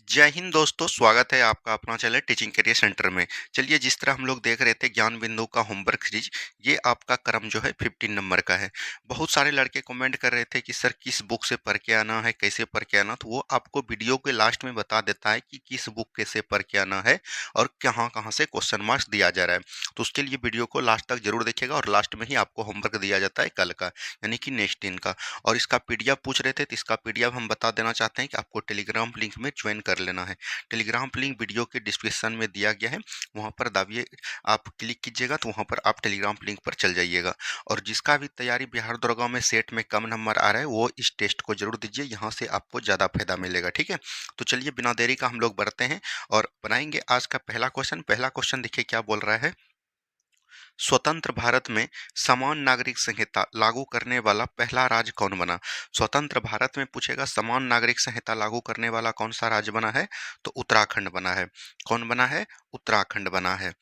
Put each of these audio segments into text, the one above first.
जय हिंद दोस्तों, स्वागत है आपका अपना चैनल टीचिंग करियर सेंटर में। चलिए, जिस तरह हम लोग देख रहे थे ज्ञान बिंदु का होमवर्क सीरीज, ये आपका क्रम जो है 15 नंबर का है। बहुत सारे लड़के कमेंट कर रहे थे कि सर किस बुक से पढ़ के आना है, कैसे पढ़ के आना, तो वो आपको वीडियो के लास्ट में बता देता है कि किस बुक कैसे पढ़ के आना है और कहाँ कहाँ से क्वेश्चन मार्क्स दिया जा रहा है। तो उसके लिए वीडियो को लास्ट तक जरूर देखिएगा और लास्ट में ही आपको होमवर्क दिया जाता है कल का, यानी कि नेक्स्ट दिन का। और इसका पीडीएफ पूछ रहे थे, तो इसका पीडीएफ हम बता देना चाहते हैं कि आपको टेलीग्राम लिंक में ज्वाइन कर लेना है। टेलीग्राम लिंक वीडियो के डिस्क्रिप्शन में दिया गया है, वहाँ पर दाबिए, आप क्लिक कीजिएगा तो वहाँ पर आप टेलीग्राम लिंक पर चल जाइएगा। और जिसका भी तैयारी बिहार दरोगा में सेट में कम नंबर आ रहा है वो इस टेस्ट को जरूर दीजिए, यहाँ से आपको ज़्यादा फायदा मिलेगा। ठीक है, तो चलिए बिना देरी का हम लोग बढ़ते हैं और बनाएंगे आज का पहला क्वेश्चन। पहला क्वेश्चन देखिए क्या बोल रहा है। स्वतंत्र भारत में समान नागरिक संहिता लागू करने वाला पहला राज्य कौन बना। स्वतंत्र भारत में पूछेगा समान नागरिक संहिता लागू करने वाला कौन सा राज्य बना है, तो उत्तराखंड बना है। कौन बना है? उत्तराखंड बना है।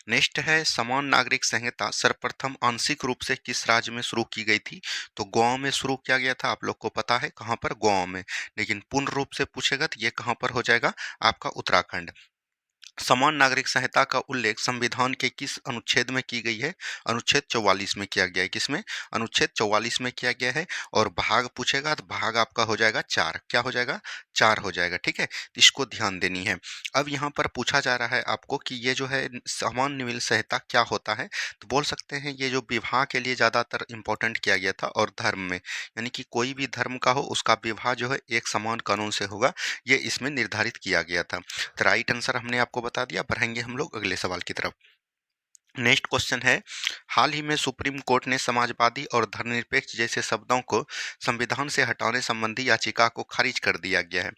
नेक्स्ट है, समान नागरिक संहिता सर्वप्रथम आंशिक रूप से किस राज्य में शुरू की गई थी, तो गोवा में शुरू किया गया था। आप लोग को पता है कहाँ पर, गोवा में। लेकिन पूर्ण रूप से पूछेगा तो ये कहाँ पर हो जाएगा, आपका उत्तराखंड। समान नागरिक संहिता का उल्लेख संविधान के किस अनुच्छेद में की गई है, अनुच्छेद 44 में किया गया है। किसमें? अनुच्छेद 44 में किया गया है। और भाग पूछेगा तो भाग आपका हो जाएगा 4। क्या हो जाएगा? 4 हो जाएगा। ठीक है, तो इसको ध्यान देनी है। अब यहाँ पर पूछा जा रहा है आपको कि ये जो है समान नागरिक संहिता क्या होता है, तो बोल सकते हैं ये जो विवाह के लिए ज्यादातर इंपॉर्टेंट किया गया था, और धर्म में, यानी कि कोई भी धर्म का हो उसका विवाह जो है एक समान कानून से होगा, ये इसमें निर्धारित किया गया था। तो राइट आंसर हमने आपको बता दिया। बढ़ेंगे हम लोग अगले सवाल की तरफ। नेक्स्ट क्वेश्चन है, हाल ही में सुप्रीम कोर्ट ने समाजवादी और धर्मनिरपेक्ष जैसे शब्दों को संविधान से हटाने संबंधी याचिका को खारिज कर दिया गया है।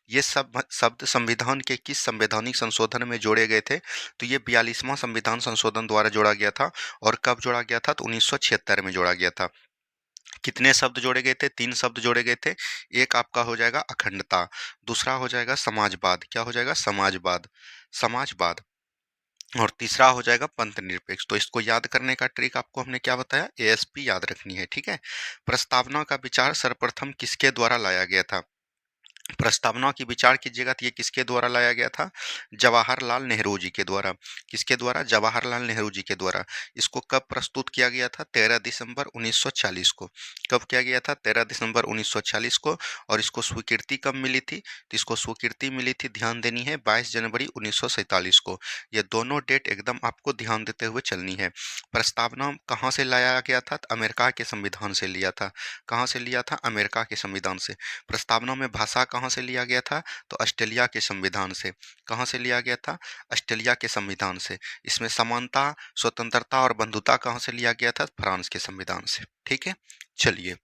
ये सब शब्द संविधान के किस संवैधानिक संशोधन में जोड़े गए थे, तो ये 42वां संविधान संशोधन द्वारा जोड़ा गया था। और कब जोड़ा गया था, तो 1976 में जोड़ा गया था। कितने शब्द जोड़े गए थे? 3 शब्द जोड़े गए थे। एक आपका हो जाएगा अखंडता, दूसरा हो जाएगा समाजवाद। क्या हो जाएगा? समाजवाद, समाजवाद। और तीसरा हो जाएगा पंथ निरपेक्ष। तो इसको याद करने का ट्रिक आपको हमने क्या बताया, एएसपी याद रखनी है। ठीक है, प्रस्तावना का विचार सर्वप्रथम किसके द्वारा लाया गया था? प्रस्तावना की विचार कीजिएगा तो ये किसके द्वारा लाया गया था? जवाहरलाल नेहरू जी के द्वारा। किसके द्वारा? जवाहरलाल नेहरू जी के द्वारा। इसको कब प्रस्तुत किया गया था? 13 दिसंबर 1940 को। कब किया गया था? 13 दिसंबर 1940 को। और इसको स्वीकृति कब मिली थी, तो इसको स्वीकृति मिली थी, ध्यान देनी है, 22 जनवरी 1947 को। ये दोनों डेट एकदम आपको ध्यान देते हुए चलनी है। प्रस्तावना कहाँ से लाया गया था? तो अमेरिका के संविधान से लिया था। कहाँ से लिया था? अमेरिका के संविधान से। प्रस्तावना में भाषा कहाँ से लिया गया था, तो ऑस्ट्रेलिया के संविधान से। कहाँ से लिया गया था? ऑस्ट्रेलिया के संविधान से। इसमें समानता, स्वतंत्रता और बंधुता कहाँ से लिया गया था? फ्रांस के संविधान से। ठीक है, चलिए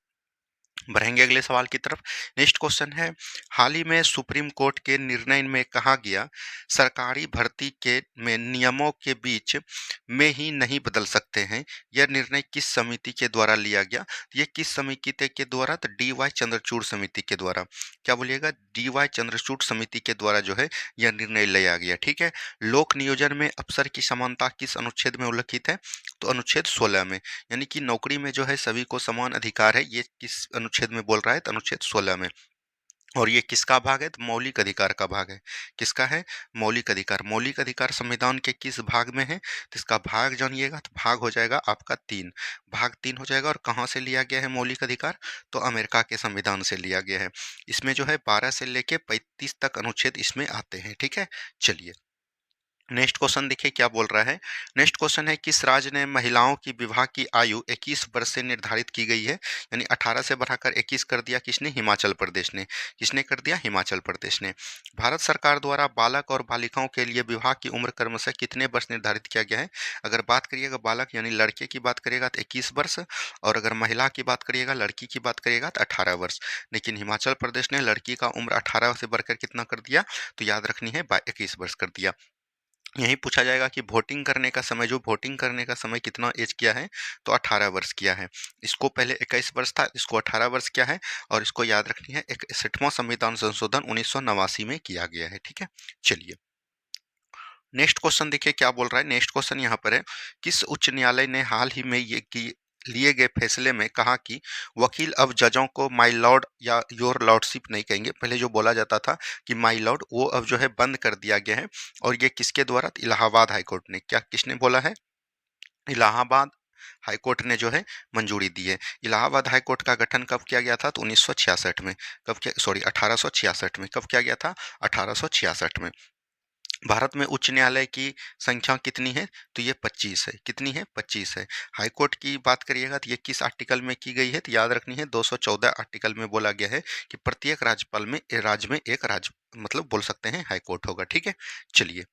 बढ़ेंगे अगले सवाल की तरफ। नेक्स्ट क्वेश्चन है, हाल ही में सुप्रीम कोर्ट के निर्णय में कहा गया सरकारी भर्ती के में नियमों के बीच में ही नहीं बदल सकते हैं, यह निर्णय किस समिति के द्वारा लिया गया? ये किस समिति के द्वारा? तो डी वाई चंद्रचूड़ समिति के द्वारा। क्या बोलिएगा? डी वाई चंद्रचूड़ समिति के द्वारा जो है यह निर्णय लिया गया। ठीक है, लोक नियोजन में अफसर की समानता किस अनुच्छेद में उल्लिखित है, तो अनुच्छेद 16 में। यानी कि नौकरी में जो है सभी को समान अधिकार है, ये किस अनुच्छेद में बोल रहा है? तो अनुच्छेद 16 में। और ये किसका भाग है? तो मौलिक अधिकार का भाग है। किसका है? मौलिक अधिकार। मौलिक अधिकार संविधान के किस भाग में है, तो इसका भाग जानिएगा, तो भाग हो जाएगा आपका 3। भाग 3 हो जाएगा। और कहाँ से लिया गया है मौलिक अधिकार, तो अमेरिका के संविधान से लिया गया है। इसमें जो है 12 से लेके 35 तक अनुच्छेद इसमें आते हैं। ठीक है, चलिए नेक्स्ट क्वेश्चन देखिए क्या बोल रहा है। नेक्स्ट क्वेश्चन है, किस राज्य ने महिलाओं की विवाह की आयु 21 वर्ष से निर्धारित की गई है, यानी 18 से बढ़ाकर 21 कर दिया। किसने? हिमाचल प्रदेश ने। किसने कर दिया? हिमाचल प्रदेश ने। भारत सरकार द्वारा बालक और बालिकाओं के लिए विवाह की उम्र क्रमशः कितने वर्ष निर्धारित किया गया है? अगर बात करिएगा बालक यानी लड़के की बात करिएगा तो 21 वर्ष, और अगर महिला की बात करिएगा, लड़की की बात करिएगा तो 18 वर्ष। लेकिन हिमाचल प्रदेश ने लड़की का उम्र 18 से बढ़कर कितना कर दिया, तो याद रखनी है 21 वर्ष कर दिया। यही पूछा जाएगा कि वोटिंग करने का समय, जो वोटिंग करने का समय कितना एज किया है, तो 18 वर्ष किया है। इसको पहले 21 वर्ष था, इसको 18 वर्ष किया है। और इसको याद रखनी है, 61वां संविधान संशोधन 1989 में किया गया है। ठीक है, चलिए नेक्स्ट क्वेश्चन देखिए क्या बोल रहा है। नेक्स्ट क्वेश्चन यहाँ पर है, किस उच्च न्यायालय ने हाल ही में ये की लिए गए फैसले में कहा कि वकील अब जजों को माय लॉर्ड या योर लॉर्डशिप नहीं कहेंगे। पहले जो बोला जाता था कि माय लॉर्ड, वो अब जो है बंद कर दिया गया है। और ये किसके द्वारा? इलाहाबाद हाईकोर्ट ने। क्या किसने बोला है? इलाहाबाद हाईकोर्ट ने जो है मंजूरी दी है। इलाहाबाद हाईकोर्ट का गठन कब किया गया था? तो 1966 में। कब किया? सॉरी, 1866 में। कब किया गया था? 1866 में। भारत में उच्च न्यायालय की संख्या कितनी है? तो ये 25 है। कितनी है? 25 है। हाईकोर्ट की बात करिएगा तो ये किस आर्टिकल में की गई है? तो याद रखनी है, 214 आर्टिकल में बोला गया है कि प्रत्येक राज्यपाल में राज्य में एक राज्य मतलब बोल सकते हैं हाईकोर्ट होगा। ठीक है, चलिए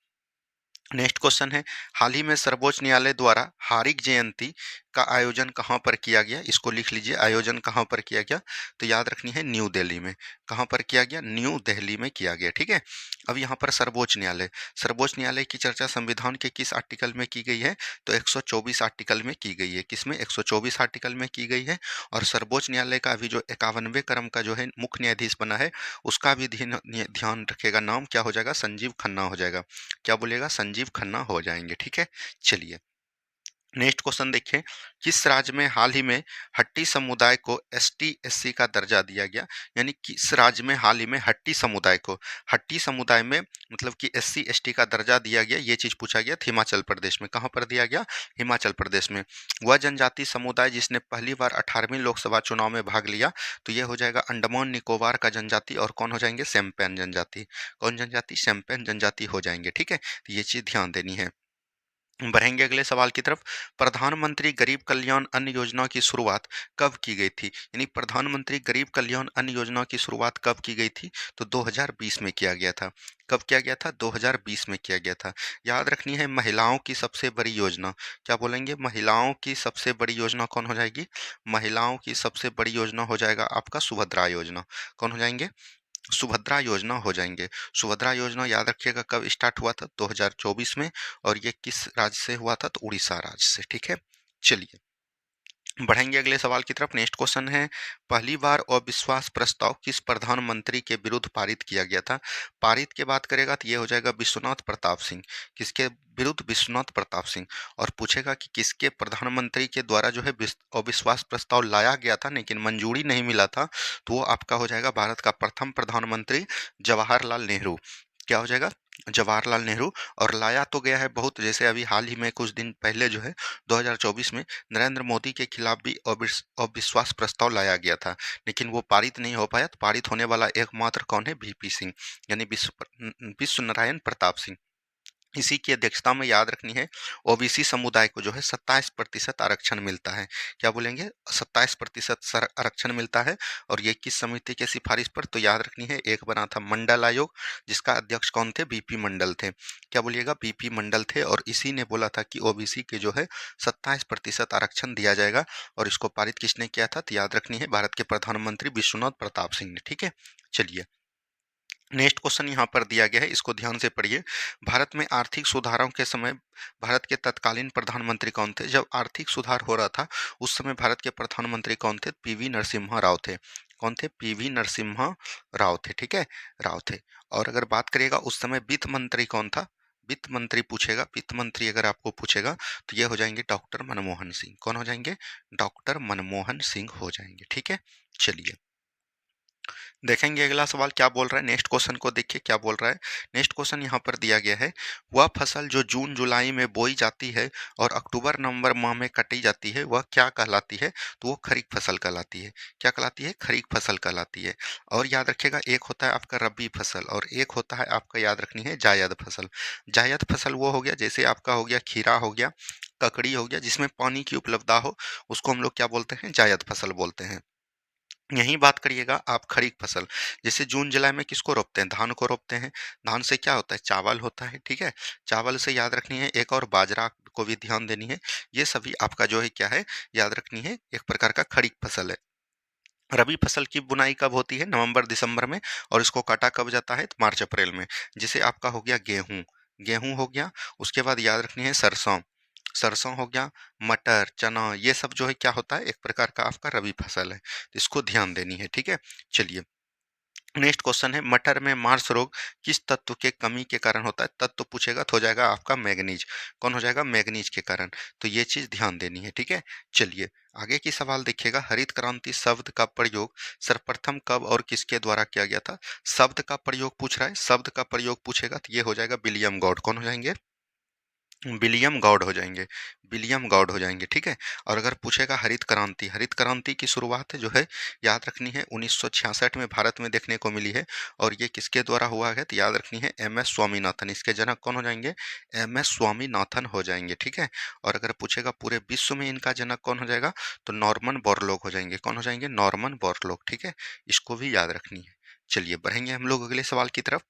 नेक्स्ट क्वेश्चन है, हाल ही में सर्वोच्च न्यायालय द्वारा हारिक जयंती का आयोजन कहाँ पर किया गया? इसको लिख लीजिए, आयोजन कहाँ पर किया गया? तो याद रखनी है न्यू दिल्ली में। कहाँ पर किया गया? न्यू दिल्ली में किया गया। ठीक है, अब यहाँ पर सर्वोच्च न्यायालय, सर्वोच्च न्यायालय की चर्चा संविधान के किस आर्टिकल में की गई है? तो 124 आर्टिकल में की गई है। किसमें? 124 आर्टिकल में की गई है। और सर्वोच्च न्यायालय का अभी जो 51वें क्रम का जो है मुख्य न्यायाधीश बना है, उसका भी ध्यान रखेगा, नाम क्या हो जाएगा? संजीव खन्ना हो जाएगा। क्या बोलेगा? संजीव खन्ना हो जाएंगे। ठीक है, चलिए नेक्स्ट क्वेश्चन देखिए, किस राज्य में हाल ही में हट्टी समुदाय को एसटी एससी का दर्जा दिया गया? यानी किस राज्य में हाल ही में हट्टी समुदाय को, हट्टी समुदाय में मतलब कि एससी एसटी का दर्जा दिया गया? ये चीज पूछा गया। हिमाचल प्रदेश में। कहाँ पर दिया गया? हिमाचल प्रदेश में। वह जनजाति समुदाय जिसने पहली बार 18वीं लोकसभा चुनाव में भाग लिया, तो ये हो जाएगा अंडमान निकोबार का जनजाति। और कौन हो जाएंगे? सेम्पेन जनजाति। कौन जनजाति? सेम्पेन जनजाति हो जाएंगे। ठीक है, तो ये चीज ध्यान देनी है। बढ़ेंगे अगले सवाल की तरफ, प्रधानमंत्री गरीब कल्याण अन्न योजना की शुरुआत कब की गई थी? यानी प्रधानमंत्री गरीब कल्याण अन्न योजना की शुरुआत कब की गई थी? तो 2020 में किया गया था। कब किया गया था? 2020 में किया गया था। याद रखनी है, महिलाओं की सबसे बड़ी योजना। क्या बोलेंगे? महिलाओं की सबसे बड़ी योजना कौन हो जाएगी? महिलाओं की सबसे बड़ी योजना हो जाएगा आपका सुभद्रा योजना। कौन हो जाएंगे? सुभद्रा योजना हो जाएंगे। सुभद्रा योजना याद रखिएगा कब स्टार्ट हुआ था? 2024 में। और ये किस राज्य से हुआ था? तो उड़ीसा राज्य से। ठीक है, चलिए बढ़ेंगे अगले सवाल की तरफ। नेक्स्ट क्वेश्चन है, पहली बार अविश्वास प्रस्ताव किस प्रधानमंत्री के विरुद्ध पारित किया गया था? पारित की बात करेगा तो ये हो जाएगा विश्वनाथ प्रताप सिंह। किसके विरुद्ध? विश्वनाथ प्रताप सिंह। और पूछेगा कि किसके प्रधानमंत्री के द्वारा जो है अविश्वास प्रस्ताव लाया गया था लेकिन मंजूरी नहीं मिला था? तो वो आपका हो जाएगा भारत का प्रथम प्रधानमंत्री जवाहरलाल नेहरू। क्या हो जाएगा? जवाहरलाल नेहरू। और लाया तो गया है बहुत, जैसे अभी हाल ही में कुछ दिन पहले जो है 2024 में नरेंद्र मोदी के खिलाफ भी अविश्वास प्रस्ताव लाया गया था, लेकिन वो पारित नहीं हो पाया। तो पारित होने वाला एकमात्र कौन है? वीपी सिंह, यानी विश्व नारायण प्रताप सिंह। इसी की अध्यक्षता में याद रखनी है, ओबीसी समुदाय को जो है 27% आरक्षण मिलता है। क्या बोलेंगे? 27% आरक्षण मिलता है। और ये किस समिति के सिफारिश पर? तो याद रखनी है, एक बना था मंडल आयोग, जिसका अध्यक्ष कौन थे? बीपी मंडल थे। क्या बोलिएगा? बीपी मंडल थे। और इसी ने बोला था कि ओबीसी के जो है 27% आरक्षण दिया जाएगा। और इसको पारित किसने किया था? तो याद रखनी है, भारत के प्रधानमंत्री विश्वनाथ प्रताप सिंह ने। ठीक है, चलिए नेक्स्ट क्वेश्चन यहाँ पर दिया गया है, इसको ध्यान से पढ़िए। भारत में आर्थिक सुधारों के समय भारत के तत्कालीन प्रधानमंत्री कौन थे? जब आर्थिक सुधार हो रहा था उस समय भारत के प्रधानमंत्री कौन थे? पीवी नरसिम्हा राव थे। कौन थे? पीवी नरसिम्हा राव थे। ठीक है, राव थे। और अगर बात करिएगा उस समय वित्त मंत्री कौन था? वित्त मंत्री पूछेगा, वित्त मंत्री अगर आपको पूछेगा तो ये हो जाएंगे डॉक्टर मनमोहन सिंह। कौन हो जाएंगे? डॉक्टर मनमोहन सिंह हो जाएंगे। ठीक है, चलिए देखेंगे अगला सवाल क्या बोल रहा है। नेक्स्ट क्वेश्चन को देखिए क्या बोल रहा है। नेक्स्ट क्वेश्चन यहाँ पर दिया गया है, वह फसल जो जून जुलाई में बोई जाती है और अक्टूबर नवंबर माह में कटी जाती है वह क्या कहलाती है? तो वो खरीफ फसल कहलाती है। क्या कहलाती है? खरीफ फसल कहलाती है। और याद रखिएगा, एक होता है आपका रबी फसल और एक होता है आपका, याद रखनी है, जायद फसल। जायद फसल वो हो गया जैसे आपका हो गया खीरा हो गया, ककड़ी हो गया, जिसमें पानी की उपलब्धता हो, उसको हम लोग क्या बोलते हैं? जायद फसल बोलते हैं। यही बात करिएगा आप खरीफ फसल, जैसे जून जुलाई में किसको रोपते हैं? धान को रोपते हैं। धान से क्या होता है? चावल होता है। ठीक है, चावल से याद रखनी है एक और बाजरा को भी ध्यान देनी है। ये सभी आपका जो है क्या है? याद रखनी है, एक प्रकार का खरीफ फसल है। रबी फसल की बुनाई कब होती है? नवंबर दिसंबर में। और इसको काटा कब जाता है? तो मार्च अप्रैल में। जैसे आपका हो गया गेहूं, गेहूं हो गया। उसके बाद याद रखनी है सरसों, सरसों हो गया। मटर, चना, ये सब जो है क्या होता है? एक प्रकार का आपका रबी फसल है। तो इसको ध्यान देनी है। ठीक है, चलिए नेक्स्ट क्वेश्चन है मटर में मार्स रोग किस तत्व के कमी के कारण होता है? तत्व पूछेगा तो हो जाएगा आपका मैग्नीज। कौन हो जाएगा? मैग्नीज के कारण। तो ये चीज ध्यान देनी है, ठीक है। चलिए आगे की सवाल देखिएगा, हरित क्रांति शब्द का प्रयोग सर्वप्रथम कब और किसके द्वारा किया गया था? शब्द का प्रयोग पूछ रहा है, शब्द का प्रयोग पूछेगा तो ये हो जाएगा विलियम गॉड। कौन हो जाएंगे? विलियम गॉड हो जाएंगे, विलियम गॉड हो जाएंगे, ठीक है। और अगर पूछेगा हरित क्रांति, हरित क्रांति की शुरुआत है जो है याद रखनी है 1966 में भारत में देखने को मिली है। और ये किसके द्वारा हुआ है? तो याद रखनी है एम एस स्वामीनाथन। इसके जनक कौन हो जाएंगे? एम एस स्वामीनाथन हो जाएंगे, ठीक है। और अगर पूछेगा पूरे विश्व में इनका जनक कौन हो जाएगा? तो नॉर्मन बोरलॉग हो जाएंगे। कौन हो जाएंगे? नॉर्मन बोरलॉग, ठीक है। इसको भी याद रखनी है। चलिए बढ़ेंगे हम लोग अगले सवाल की तरफ।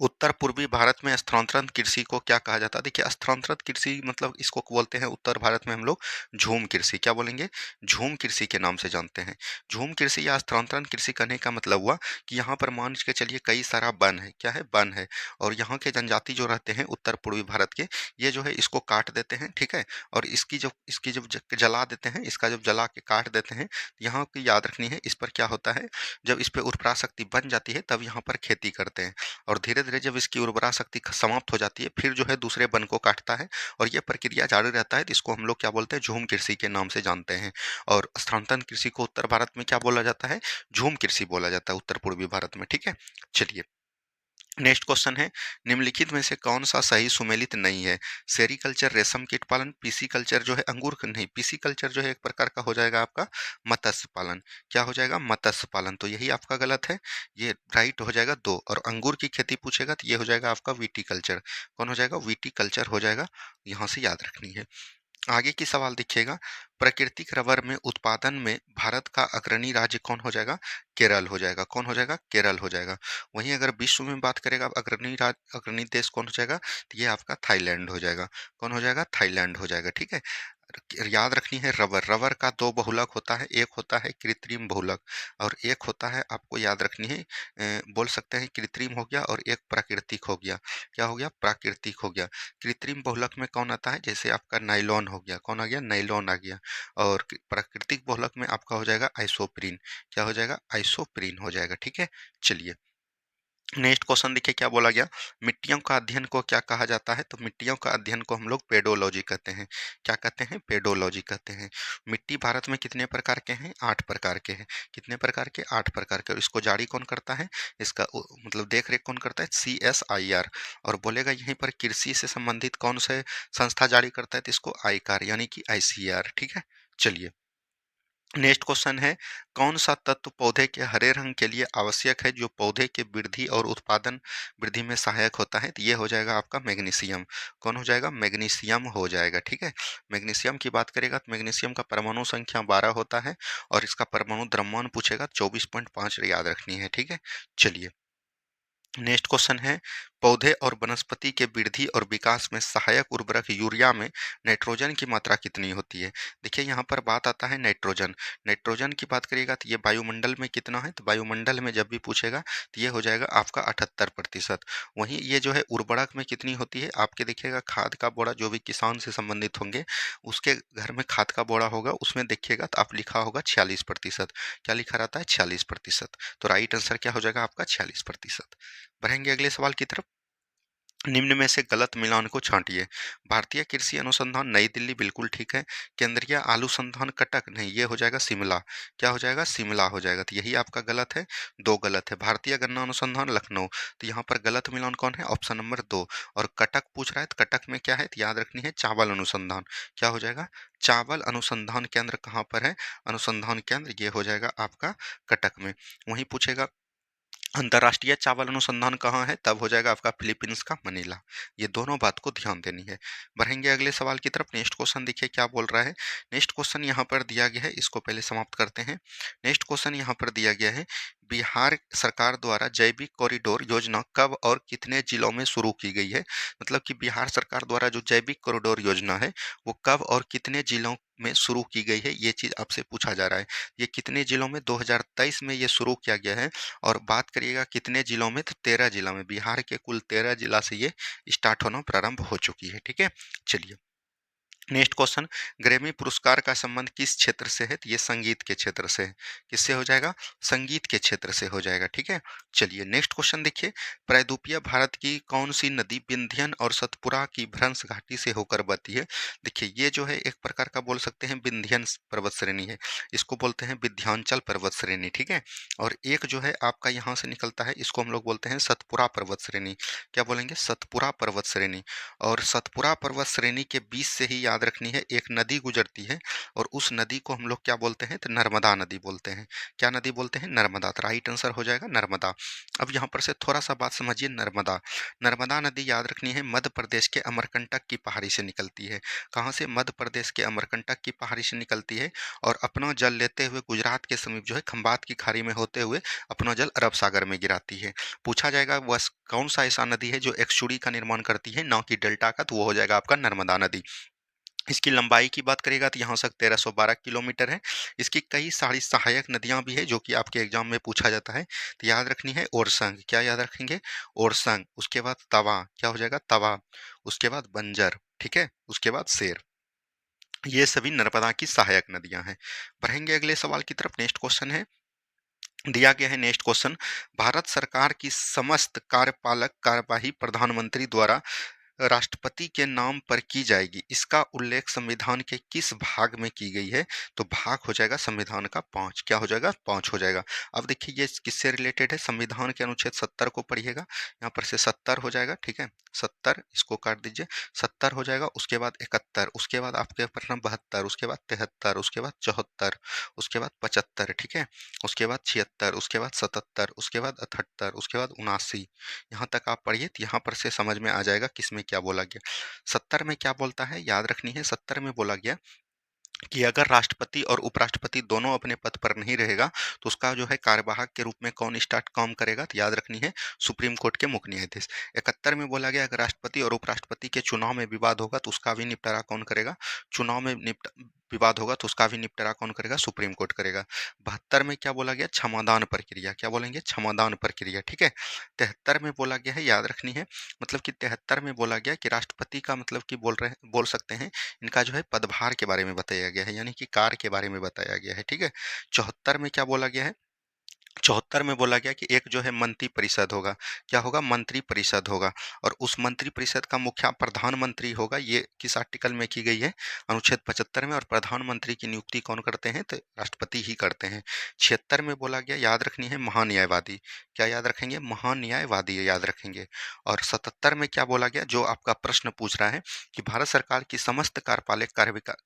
उत्तर पूर्वी भारत में स्थानांतरण कृषि को क्या कहा जाता है? देखिए स्थानांतरित कृषि मतलब इसको बोलते हैं उत्तर भारत में हम लोग झूम कृषि। क्या बोलेंगे? झूम कृषि के नाम से जानते हैं। झूम कृषि या स्थानांतरण कृषि करने का मतलब हुआ कि यहाँ पर मान के चलिए कई सारा वन है। क्या है? वन है। और यहाँ के जनजाति जो रहते हैं उत्तर पूर्वी भारत के, ये जो है इसको काट देते हैं, ठीक है। और इसकी जब जला देते हैं, इसका जब जला के काट देते हैं, यहाँ की याद रखनी है इस पर क्या होता है, जब इस पर उर्वरा शक्ति बन जाती है तब यहाँ पर खेती करते हैं। और धीरे-धीरे जब इसकी उर्वरा शक्ति समाप्त हो जाती है, फिर जो है दूसरे वन को काटता है और ये प्रक्रिया जारी रहता है। तो इसको हम लोग क्या बोलते हैं? झूम कृषि के नाम से जानते हैं। और स्थानांतरण कृषि को उत्तर भारत में क्या बोला जाता है? झूम कृषि बोला जाता है उत्तर पूर्वी भारत में, ठीक है। चलिए नेक्स्ट क्वेश्चन है, निम्नलिखित में से कौन सा सही सुमेलित नहीं है? सेरीकल्चर रेशम कीट पालन, पीसी कल्चर जो है अंगूर नहीं, पीसी कल्चर जो है एक प्रकार का हो जाएगा आपका मत्स्य पालन। क्या हो जाएगा? मत्स्य पालन। तो यही आपका गलत है, ये राइट हो जाएगा दो। और अंगूर की खेती पूछेगा तो ये हो जाएगा आपका वीटी कल्चर। कौन हो जाएगा? वीटी कल्चर हो जाएगा। यहाँ से याद रखनी है। आगे की सवाल देखिएगा, प्राकृतिक रबर में उत्पादन में भारत का अग्रणी राज्य कौन हो जाएगा? केरल हो जाएगा। कौन हो जाएगा? केरल हो जाएगा। वहीं अगर विश्व में बात करेगा अग्रणी देश कौन हो जाएगा? तो ये आपका थाईलैंड हो जाएगा। कौन हो जाएगा? थाईलैंड हो जाएगा, ठीक है। याद रखनी है रबर, रबर का दो बहुलक होता है, एक होता है कृत्रिम बहुलक और एक होता है, आपको याद रखनी है बोल सकते हैं कृत्रिम हो गया और एक प्राकृतिक हो गया। क्या हो गया? प्राकृतिक हो गया। कृत्रिम बहुलक में कौन आता है? जैसे आपका नाइलॉन हो गया। कौन आ गया? नाइलॉन आ गया। और प्राकृतिक बहुलक में आपका हो जाएगा आइसोप्रीन। क्या हो जाएगा? आइसोप्रीन हो जाएगा, ठीक है। चलिए नेक्स्ट क्वेश्चन देखिए क्या बोला गया, मिट्टियों का अध्ययन को क्या कहा जाता है? तो मिट्टियों का अध्ययन को हम लोग पेडोलॉजी कहते हैं। क्या कहते हैं? पेडोलॉजी कहते हैं। मिट्टी भारत में कितने प्रकार के हैं? 8 प्रकार के हैं। कितने प्रकार के? 8 प्रकार के। और इसको जारी कौन करता है? इसका मतलब देख रेख कौन करता है? CSIR। और बोलेगा यहीं पर कृषि से संबंधित कौन से संस्था जारी करता है? तो इसको आईकार यानी कि ICAR, ठीक है। चलिए नेक्स्ट क्वेश्चन है, कौन सा तत्व पौधे के हरे रंग के लिए आवश्यक है जो पौधे के वृद्धि और उत्पादन वृद्धि में सहायक होता है? तो ये हो जाएगा आपका मैग्नीशियम। कौन हो जाएगा? मैग्नीशियम हो जाएगा, ठीक है। मैग्नीशियम की बात करेगा तो मैग्नीशियम का परमाणु संख्या 12 होता है और इसका परमाणु द्रव्यमान पूछेगा 24.5 याद रखनी है, ठीक है। चलिए नेक्स्ट क्वेश्चन है, पौधे और वनस्पति के वृद्धि और विकास में सहायक उर्वरक यूरिया में नाइट्रोजन की मात्रा कितनी होती है? देखिए यहाँ पर बात आता है नाइट्रोजन। नाइट्रोजन की बात करिएगा तो ये वायुमंडल में कितना है? तो वायुमंडल में जब भी पूछेगा तो ये हो जाएगा आपका 78%। वहीं ये जो है उर्वरक में कितनी होती है? आपके देखिएगा खाद का बोरा, जो भी किसान से संबंधित होंगे उसके घर में खाद का बोरा होगा, उसमें देखिएगा तो आप लिखा होगा 46%। क्या लिखा रहता है? 46%। तो राइट आंसर क्या हो जाएगा आपका? 46%। बढ़ेंगे अगले सवाल की तरफ। निम्न में से गलत मिलान को छांटिए। भारतीय कृषि अनुसंधान नई दिल्ली बिल्कुल ठीक है। केंद्रीय आलू संधान कटक नहीं, ये हो जाएगा शिमला। क्या हो जाएगा? शिमला हो जाएगा। तो यही आपका गलत है, दो गलत है। भारतीय गन्ना अनुसंधान लखनऊ, तो यहाँ पर गलत मिलान कौन है? ऑप्शन नंबर दो। और कटक पूछ रहा है तो कटक में क्या है? तो याद रखनी है चावल अनुसंधान। क्या हो जाएगा? चावल अनुसंधान केंद्र कहाँ पर है? अनुसंधान केंद्र ये हो जाएगा आपका कटक में। वहीं पूछेगा अंतर्राष्ट्रीय चावल अनुसंधान कहाँ है? तब हो जाएगा आपका फिलीपींस का मनीला। ये दोनों बात को ध्यान देनी है। बढ़ेंगे अगले सवाल की तरफ। नेक्स्ट क्वेश्चन देखिए क्या बोल रहा है। नेक्स्ट क्वेश्चन यहाँ पर दिया गया है, इसको पहले समाप्त करते हैं। नेक्स्ट क्वेश्चन यहाँ पर दिया गया है, बिहार सरकार द्वारा जैविक कॉरिडोर योजना कब और कितने जिलों में शुरू की गई है? मतलब कि बिहार सरकार द्वारा जो जैविक कॉरिडोर योजना है वो कब और कितने जिलों में शुरू की गई है, ये चीज आपसे पूछा जा रहा है। ये कितने जिलों में? 2023 में ये शुरू किया गया है। और बात करिएगा कितने जिलों में? तो 13 जिला में। बिहार के कुल 13 जिला से ये स्टार्ट होना प्रारंभ हो चुकी है, ठीक है। चलिए नेक्स्ट क्वेश्चन, ग्रैमी पुरस्कार का संबंध किस क्षेत्र से है? तो ये संगीत के क्षेत्र से है। किससे हो जाएगा? संगीत के क्षेत्र से हो जाएगा। ठीक है, चलिए नेक्स्ट क्वेश्चन देखिए, प्रायद्वीपीय भारत की कौन सी नदी विंध्यन और सतपुरा की भ्रंश घाटी से होकर बहती है? देखिए ये जो है एक प्रकार का बोल सकते हैं विंध्यन पर्वत श्रेणी है, इसको बोलते हैं विंध्याचल पर्वत श्रेणी। ठीक है, और एक जो है आपका यहाँ से निकलता है, इसको हम लोग बोलते हैं सतपुरा पर्वत श्रेणी। क्या बोलेंगे? सतपुरा पर्वत श्रेणी। और सतपुरा पर्वत श्रेणी के बीच से ही याद रखनी है एक नदी गुजरती है, और उस नदी को हम लोग क्या बोलते हैं? तो नर्मदा नदी बोलते हैं। क्या नदी बोलते हैं? नर्मदा। तो राइट आंसर हो जाएगा नर्मदा। अब यहाँ पर से थोड़ा सा बात समझिए, नर्मदा, नर्मदा नदी याद रखनी है मध्य प्रदेश के अमरकंटक की पहाड़ी से निकलती है। कहाँ से? मध्य प्रदेश के अमरकंटक की पहाड़ी से निकलती है, और अपना जल लेते हुए गुजरात के समीप जो है खंबात की खाड़ी में होते हुए अपना जल अरब सागर में गिराती है। पूछा जाएगा वह कौन सा ऐसा नदी है जो एक्सचुरी का निर्माण करती है, ना कि डेल्टा का? तो वो हो जाएगा आपका नर्मदा नदी। इसकी लंबाई की बात करेगा तो यहाँ से 1312 किलोमीटर है। इसकी कई सारी सहायक नदियां भी है जो कि आपके एग्जाम में पूछा जाता है। तो याद रखनी है ओरसंग। क्या याद रखेंगे? ओरसंग। उसके बाद तवा। क्या हो जाएगा? तवा। उसके बाद बंजर। ठीक है, उसके बाद शेर। ये सभी नर्मदा की सहायक नदियां हैं। बढ़ेंगे अगले सवाल की तरफ। नेक्स्ट क्वेश्चन है, दिया गया है नेक्स्ट क्वेश्चन, भारत सरकार की समस्त कार्यपालक कार्यवाही प्रधानमंत्री द्वारा राष्ट्रपति के नाम पर की जाएगी, इसका उल्लेख संविधान के किस भाग में की गई है? तो भाग हो जाएगा संविधान का 5। क्या हो जाएगा? 5 हो जाएगा। अब देखिए ये किससे रिलेटेड है? संविधान के अनुच्छेद 70 को पढ़िएगा, यहाँ पर से 70 हो जाएगा। ठीक है, 70, इसको काट दीजिए, 70 हो जाएगा। उसके बाद 71, उसके बाद आपके प्रश्न 72, उसके बाद 73, उसके बाद 74, उसके बाद 75। ठीक है, उसके बाद 76, उसके बाद 77, उसके बाद 78, उसके बाद 79। यहाँ तक आप पढ़िए तो यहाँ पर से समझ में आ जाएगा किसमें क्या बोला गया। 70 में क्या बोलता है? याद रखनी है, 70 में बोला गया कि अगर राष्ट्रपति और उपराष्ट्रपति दोनों अपने पद पर नहीं रहेगा तो उसका जो है कार्यवाहक के रूप में कौन स्टार्ट काम करेगा? तो याद रखनी है सुप्रीम कोर्ट के मुख्य न्यायाधीश। 71 में बोला गया अगर राष्ट्रपति और उपराष्ट्रपति के चुनाव में विवाद होगा तो उसका भी निपटारा कौन करेगा? चुनाव में विवाद होगा तो उसका भी निपटारा कौन करेगा? सुप्रीम कोर्ट करेगा। 72 में क्या बोला गया? क्षमादान प्रक्रिया। क्या बोलेंगे? क्षमादान प्रक्रिया। ठीक है, 73 में बोला गया है, याद रखनी है, मतलब कि 73 में बोला गया कि राष्ट्रपति का मतलब कि बोल सकते हैं इनका जो है पदभार के बारे में बताया गया है, यानी कि कार्य के बारे में बताया गया है। ठीक है, 74 में क्या बोला गया है? 74 में बोला गया कि एक जो है मंत्री परिषद होगा। क्या होगा? मंत्री परिषद होगा, और उस मंत्री परिषद का मुखिया प्रधानमंत्री होगा। ये किस आर्टिकल में की गई है? अनुच्छेद 75 में। और प्रधानमंत्री की नियुक्ति कौन करते हैं? तो राष्ट्रपति ही करते हैं। 76 में बोला गया, याद रखनी है, महान्यायवादी। क्या याद रखेंगे? महान्यायवादी याद रखेंगे। और 77 में क्या बोला गया, जो आपका प्रश्न पूछ रहा है कि भारत सरकार की समस्त कार्यपालक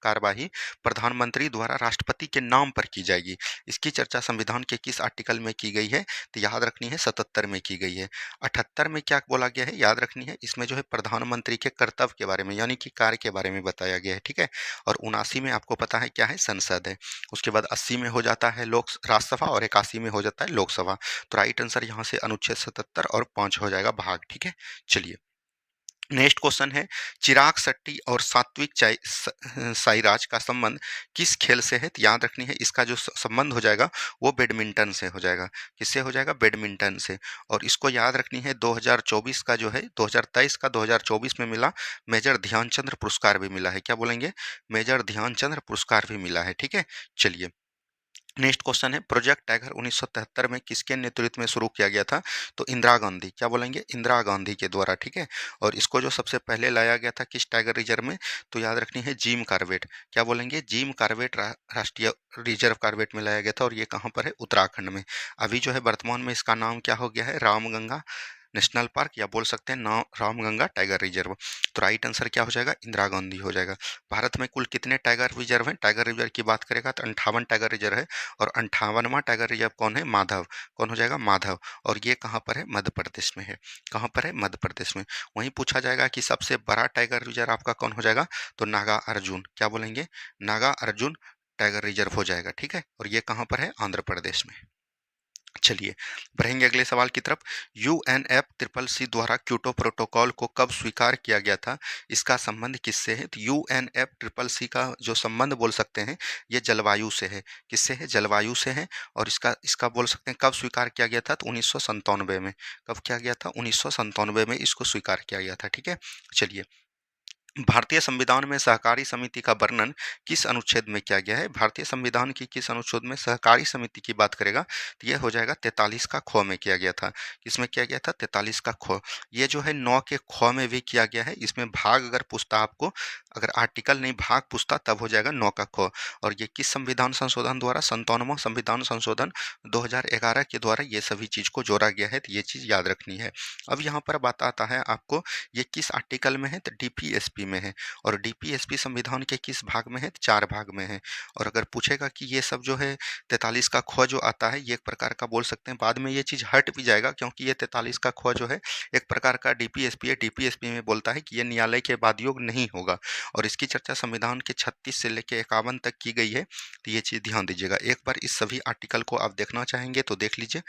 कार्यवाही प्रधानमंत्री द्वारा राष्ट्रपति के नाम पर की जाएगी, इसकी चर्चा संविधान के किस आर्टिकल में की गई है? तो याद रखनी है 77 में की गई है। 78 में क्या बोला गया है? याद रखनी है, इसमें जो है प्रधानमंत्री के कर्तव्य के बारे में यानी कि कार्य के बारे में बताया गया है। ठीक है, और 79 में आपको पता है क्या है? संसद है। उसके बाद 80 में हो जाता है लोक राज्यसभा, और 81 में हो जाता है लोकसभा। तो राइट आंसर यहाँ से अनुच्छेद 77 और 5 हो जाएगा भाग। ठीक है, चलिए नेक्स्ट क्वेश्चन है, चिराग शेट्टी और सात्विक साईराज का संबंध किस खेल से है? तो याद रखनी है, इसका जो संबंध हो जाएगा वो बैडमिंटन से हो जाएगा। किससे हो जाएगा? बैडमिंटन से। और इसको याद रखनी है 2024 का जो है 2023 का 2024 में मिला मेजर ध्यानचंद्र पुरस्कार भी मिला है। क्या बोलेंगे? मेजर ध्यानचंद्र पुरस्कार भी मिला है। ठीक है, चलिए नेक्स्ट क्वेश्चन है, प्रोजेक्ट टाइगर 1973 में किसके नेतृत्व में शुरू किया गया था? तो इंदिरा गांधी। क्या बोलेंगे? इंदिरा गांधी के द्वारा। ठीक है, और इसको जो सबसे पहले लाया गया था किस टाइगर रिजर्व में? तो याद रखनी है जिम कॉर्बेट। क्या बोलेंगे? जिम कॉर्बेट राष्ट्रीय रिजर्व कॉर्बेट में लाया गया था, और ये कहाँ पर है? उत्तराखंड में। अभी जो है वर्तमान में इसका नाम क्या हो गया है? रामगंगा नेशनल पार्क, या बोल सकते हैं नाम रामगंगा टाइगर रिजर्व। तो राइट आंसर क्या हो जाएगा? इंदिरा गांधी हो जाएगा। भारत में कुल कितने टाइगर रिजर्व हैं? टाइगर रिजर्व की बात करेगा तो 58 टाइगर रिजर्व है, और 58वां टाइगर रिजर्व कौन है? माधव। कौन हो जाएगा? माधव। और ये कहाँ पर है? मध्य प्रदेश में है। कहाँ पर है? मध्य प्रदेश में। वहीं पूछा जाएगा कि सबसे बड़ा टाइगर रिजर्व आपका कौन हो जाएगा? तो नागा अर्जुन। क्या बोलेंगे? नागा अर्जुन टाइगर रिजर्व हो जाएगा। ठीक है, और ये कहाँ पर है? आंध्र प्रदेश में। चलिए बढ़ेंगे अगले सवाल की तरफ। UNFCCC द्वारा क्योटो प्रोटोकॉल को कब स्वीकार किया गया था? इसका संबंध किससे है? तो UNFCCC का जो संबंध बोल सकते हैं ये जलवायु से है। किससे है? जलवायु से है। और इसका इसका बोल सकते हैं कब स्वीकार किया गया था? तो 1997 में। कब किया गया था? 1997 में इसको स्वीकार किया गया था। ठीक है, चलिए भारतीय संविधान में सहकारी समिति का वर्णन किस अनुच्छेद में किया गया है? भारतीय संविधान की किस अनुच्छेद में सहकारी समिति की बात करेगा? तो ये हो जाएगा 43 का ख में किया गया था। किसमें किया गया था? 43 का ख। ये जो है 9 के ख में भी किया गया है। इसमें भाग अगर पूछता आपको, अगर आर्टिकल नहीं भाग पूछता तब हो जाएगा 9 का ख। और ये किस संविधान संशोधन द्वारा? 57वां संविधान संशोधन 2011 के द्वारा ये सभी चीज को जोड़ा गया है, तो ये चीज याद रखनी है। अब यहाँ पर बात आता है आपको, ये किस आर्टिकल में है? तो डीपीएसपी में है। और डीपीएसपी संविधान के किस भाग में है? 4 भाग में है। और अगर पूछेगा कि ये सब जो है 43 का ख जो आता है, ये एक प्रकार का बोल सकते हैं, बाद में ये चीज़ हट भी जाएगा, क्योंकि ये 43 का ख जो है एक प्रकार का डीपीएसपी है। डीपीएसपी में बोलता है कि ये न्यायालय के बाद योग नहीं होगा, और इसकी चर्चा संविधान के 36 से लेकर 51 तक की गई है। तो ये चीज़ ध्यान दीजिएगा। एक बार इस सभी आर्टिकल को आप देखना चाहेंगे तो देख लीजिए।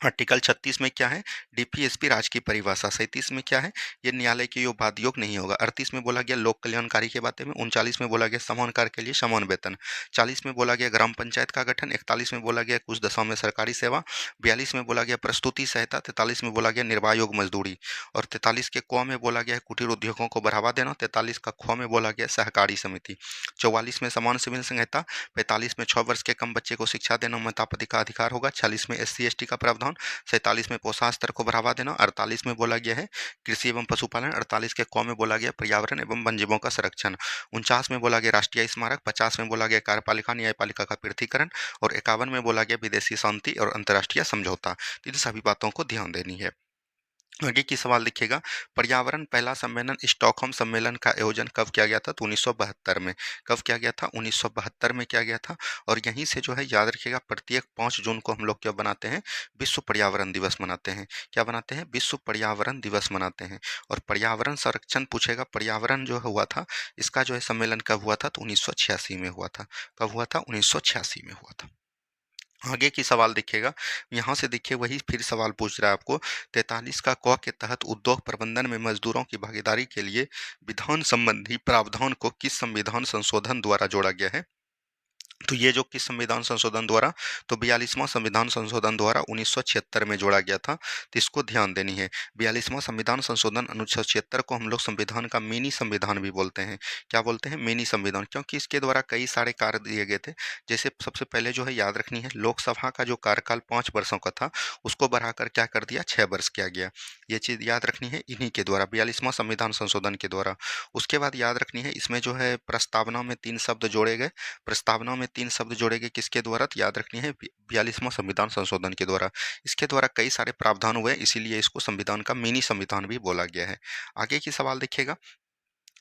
आर्टिकल 36 में क्या है? डीपीएसपी राज्य की परिभाषा। 37 में क्या है? ये न्यायालय के योग बाद योग नहीं होगा। 38 में बोला गया लोक कल्याणकारी के बारे में। 39 में बोला गया समान कार्य के लिए समान वेतन। 40 में बोला गया ग्राम पंचायत का गठन। 41 में बोला गया कुछ दशाओं में सरकारी सेवा। 42 में बोला गया प्रस्तुति सहायता। 43 में बोला गया निर्वाह योग मजदूरी। और 43 के क में बोला गया कुटीर उद्योगों को बढ़ावा देना। 43 का ख में बोला गया सहकारी समिति। 44 में समान सिविल संहिता। 45 में 6 वर्ष के कम बच्चे को शिक्षा देना माता-पिता का अधिकार होगा। 46 में एससी एसटी का प्रावधान। 47 में पोषण स्तर को बढ़ावा देना। 48 में बोला गया है कृषि एवं पशुपालन। 48 के क में बोला गया पर्यावरण एवं वन जीवों का संरक्षण। 49 में बोला गया राष्ट्रीय स्मारक। 50 में बोला गया कार्यपालिका न्यायपालिका का पृथकीकरण। और 51 में बोला गया विदेशी शांति और अंतर्राष्ट्रीय समझौता। तो इन सभी बातों को ध्यान देनी है। आगे की सवाल देखिएगा, पर्यावरण पहला सम्मेलन स्टॉकहोम सम्मेलन का आयोजन कब किया गया था? तो 1972 में। कब किया गया था? 1972 में किया गया था। और यहीं से जो है याद रखिएगा, प्रत्येक 5 जून को हम लोग क्या बनाते हैं? विश्व पर्यावरण दिवस मनाते हैं। क्या बनाते हैं? विश्व पर्यावरण दिवस मनाते हैं। और पर्यावरण संरक्षण पूछेगा, पर्यावरण जो हुआ था इसका जो है सम्मेलन कब हुआ था? तो 1986 में हुआ था। कब हुआ था? 1986 में हुआ था। आगे की सवाल देखिएगा, यहाँ से देखिए वही फिर सवाल पूछ रहा है आपको। 43 का क के तहत उद्योग प्रबंधन में मजदूरों की भागीदारी के लिए विधान संबंधी प्रावधान को किस संविधान संशोधन द्वारा जोड़ा गया है? तो ये जो किस संविधान संशोधन द्वारा? तो 42वां संविधान संशोधन द्वारा 1976 में जोड़ा गया था। तो इसको ध्यान देनी है। 42वां संविधान संशोधन अनुच्छेद 76 को हम लोग संविधान का मिनी संविधान भी बोलते हैं। क्या बोलते हैं? मिनी संविधान, क्योंकि इसके द्वारा कई सारे कार्य दिए गए थे। जैसे सबसे पहले जो है याद रखनी है, लोकसभा का जो कार्यकाल 5 वर्षों का था उसको बढ़ाकर क्या कर दिया? 6 वर्ष किया गया। ये चीज़ याद रखनी है इन्हीं के द्वारा, 42वां संविधान संशोधन के द्वारा। उसके बाद याद रखनी है, इसमें जो है प्रस्तावना में 3 शब्द जोड़े गए। प्रस्तावना में 3 शब्द जोड़े गए किसके द्वारा? तो याद रखनी है 42वां संविधान संशोधन के द्वारा। इसके द्वारा कई सारे प्रावधान हुए, इसीलिए इसको संविधान का मिनी संविधान भी बोला गया है। आगे की सवाल देखिएगा,